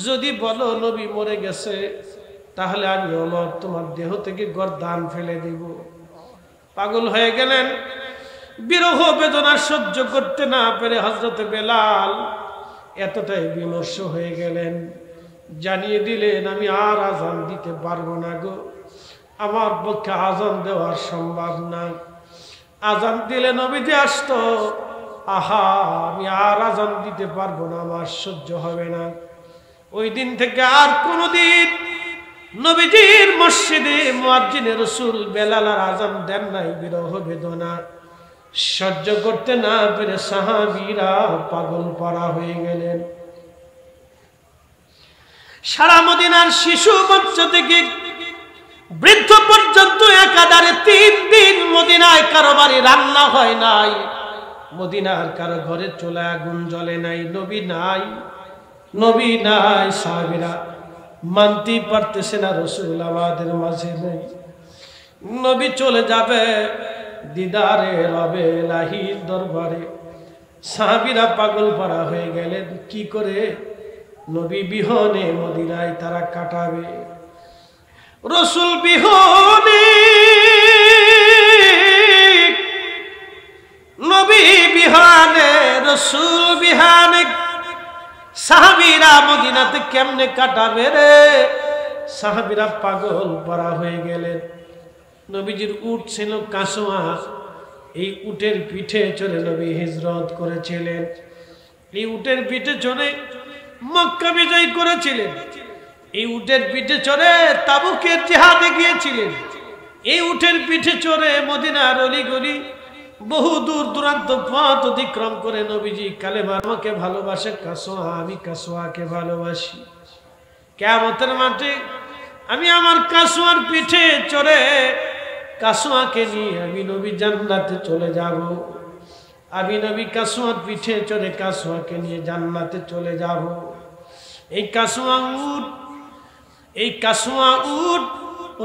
যদি বলো নবী মরে গেছে, তাহলে আমি ওমর তোমার দেহ থেকে গর্দান ফেলে দিব। পাগল হয়ে গেলেন। বিরহ বেদনা সহ্য করতে না পেরে হযরত বেলাল এতটাই বিমর্ষ হয়ে গেলেন, জানিয়ে দিলেন, আমি আর আজান দিতে পারবো না গো, আমার পক্ষে আজান দেওয়া সম্ভব না। আজান দিলে নবীজি আসতো, আহা আমি আর আজান দিতে পারবো না, আমার সহ্য হবে না। ওই দিন থেকে আর কোনোদিন নবীজির মসজিদে মুয়াজ্জিনে রাসূল বেলাল আর আজান দেন নাই। বিরহ বেদনা সহ্য করতে না পেরে সাহাবীরা পাগল পাড়া হয়ে গেলেন। সারা মদিনার শিশু বাচ্চা থেকে বৃদ্ধ পর্যন্ত একাধারে 3 দিন মদিনায় কারো বাড়ি রান্না হয় নাই, মদিনার কারো ঘরে চুলায় আগুন জ্বলে নাই। নবী নাই, নবী নাই। সাহাবীরা মানতেই পারতেছে না রাসূল আমাদের মাঝে নেই। নবী চলে যাবে দিদারে রবে লাহির দরবারে। সাহাবীরা পাগল পাড়া হয়ে গেলেন, কি করে নবী বিহনে মদিনায় তারা কাটাবে। রাসূল বিহনে, নবী বিহনে, রাসূল বিহনে, সাহাবীরা মদিনাতে কেমনে কাটাবে রে। সাহাবীরা পাগল পাড়া হয়ে গেলেন। নবীজির উট ছিল কাসওয়া, এই উটের পিঠে চড়ে নবী হিজরত করেছিলেন। এই উটের পিঠে চড়ে মক্কা বিজয় করেছিলেন। এই উটের পিঠে চড়ে তাবুকের জিহাদে গিয়েছিলেন। এই উটের পিঠে চড়ে মদিনার অলিগলি বহু দূর দূরান্ত পথ অতিক্রম করে নবীজি কালেমা, আমাকে ভালোবাসে কাসওয়া, আমি কাসওয়াকে ভালোবাসি। কিয়ামতের মাঠে আমি আমার কাসওয়ার পিঠে চড়ে কাসওয়াকে নিয়ে আমি নবী জান্নাতে চলে যাব। আমি নবী কাসওয়ার পিঠে চড়ে কাসওয়াকে নিয়ে জান্নাতে চলে যাব। এই কাসওয়া উট, এই কাসওয়া উট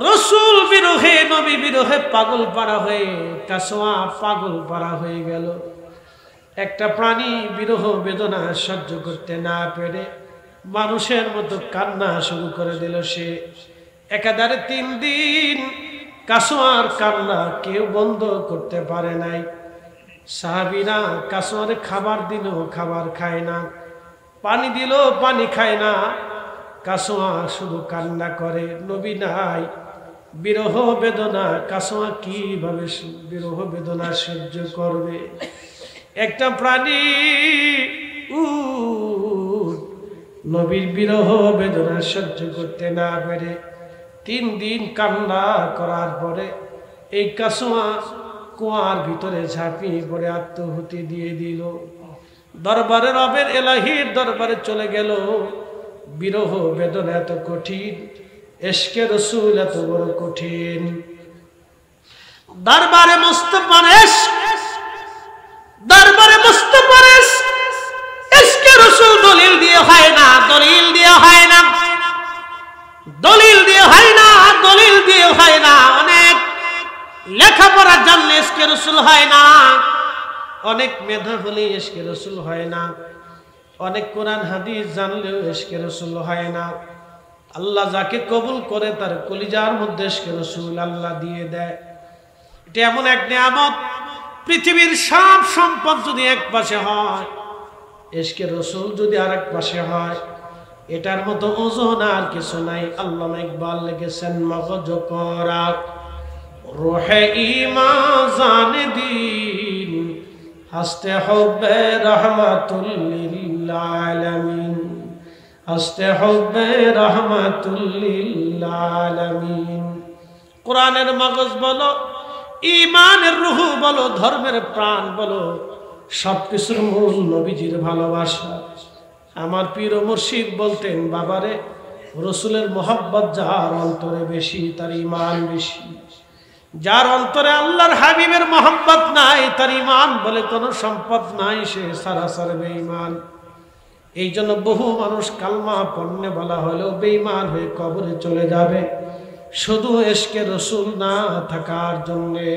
রাসূল বিরহে, নবী বিরহে পাগল পাড়া হয়ে কাসওয়া পাগল পাড়া হয়ে গেল। একটা প্রাণী বিরহ বেদনা সহ্য করতে না পেরে মানুষের মতো কান্না শুরু করে দিল। সে একাধারে 3 দিন কাসওয়ার কান্না কেউ বন্ধ করতে পারে নাই। সাহাবীরা কাসওয়ারে খাবার দিল, খাবার খায় না, পানি দিল, পানি খায় না। কাসওয়া শুধু কান্না করে, নবী নাই। বিরহ বেদনা, কাসওয়া কিভাবে বিরহ বেদনা সহ্য করবে। একটা প্রাণী নবীর বিরহ বেদনা সহ্য করতে না পেরে 3 দিন কান্না করার পরে এই কাসুয়া কুয়ার ভিতরে ঝাঁপিয়ে পড়ে আত্মহুতি দিয়ে দিল। দরবারে রবের এলাহির দরবারে চলে গেল। বিরহ বেদনা এত কঠিন, ইশকে রাসূল এত বড় কঠিন। দরবারে মুস্তাফার ইশক, দরবারে মুস্তাফার ইশক, ইশকে রাসূল দলিল দিয়ে হয় না, দলিল দিয়ে হয় না, দলিল দিয়ে হয় না, দলিল দিয়ে হয় না। অনেক লেখাপড়া জানলে ইশকে রাসূল হয় না, অনেক মেধা হলে ইশকে রাসূল হয় না, অনেক কোরআন হাদিস জানলেও ইশকে রাসূল হয় না। আল্লাহ যাকে কবুল করে তার কলিজার মধ্যে ইশকে রাসূল আল্লাহ দিয়ে দেয়। এটা এমন এক নিয়ামত, পৃথিবীর সব সম্পদ যদি এক পাশে হয়, ইশকে রাসূল যদি আরেক পাশে হয়, এটার মতো ওজন আর কিছু নাই। আল্লামা ইকবাল লিখেছেন, মগজ করা রোহে ঈমান জান দিন, হস্তে হুব্বে রাহমাতুল লিল আলামিন, হস্তে হুব্বে রাহমাতুল লিল আলামিন। কোরআনের মগজ বলো, ঈমানের রূহ বলো, ধর্মের প্রাণ বলো, সবকিছুর মূল নবীজির ভালোবাসা। আমার পীর ও মুর্শিদ বলতেন, বাবারে রাসূলের মহব্বত যার অন্তরে বেশি তার ঈমান বেশি। যার অন্তরে আল্লাহর হাবিবের মহব্বত নাই তার ঈমান বলে কোনো সম্পদ নাই, সে সরাসরি বেঈমান। এই জন্য বহু মানুষ কালমা পড়নে বলা হলেও বেঈমান হয়ে কবরে চলে যাবে, শুধু ইশকে রাসূল না থাকার জন্যে।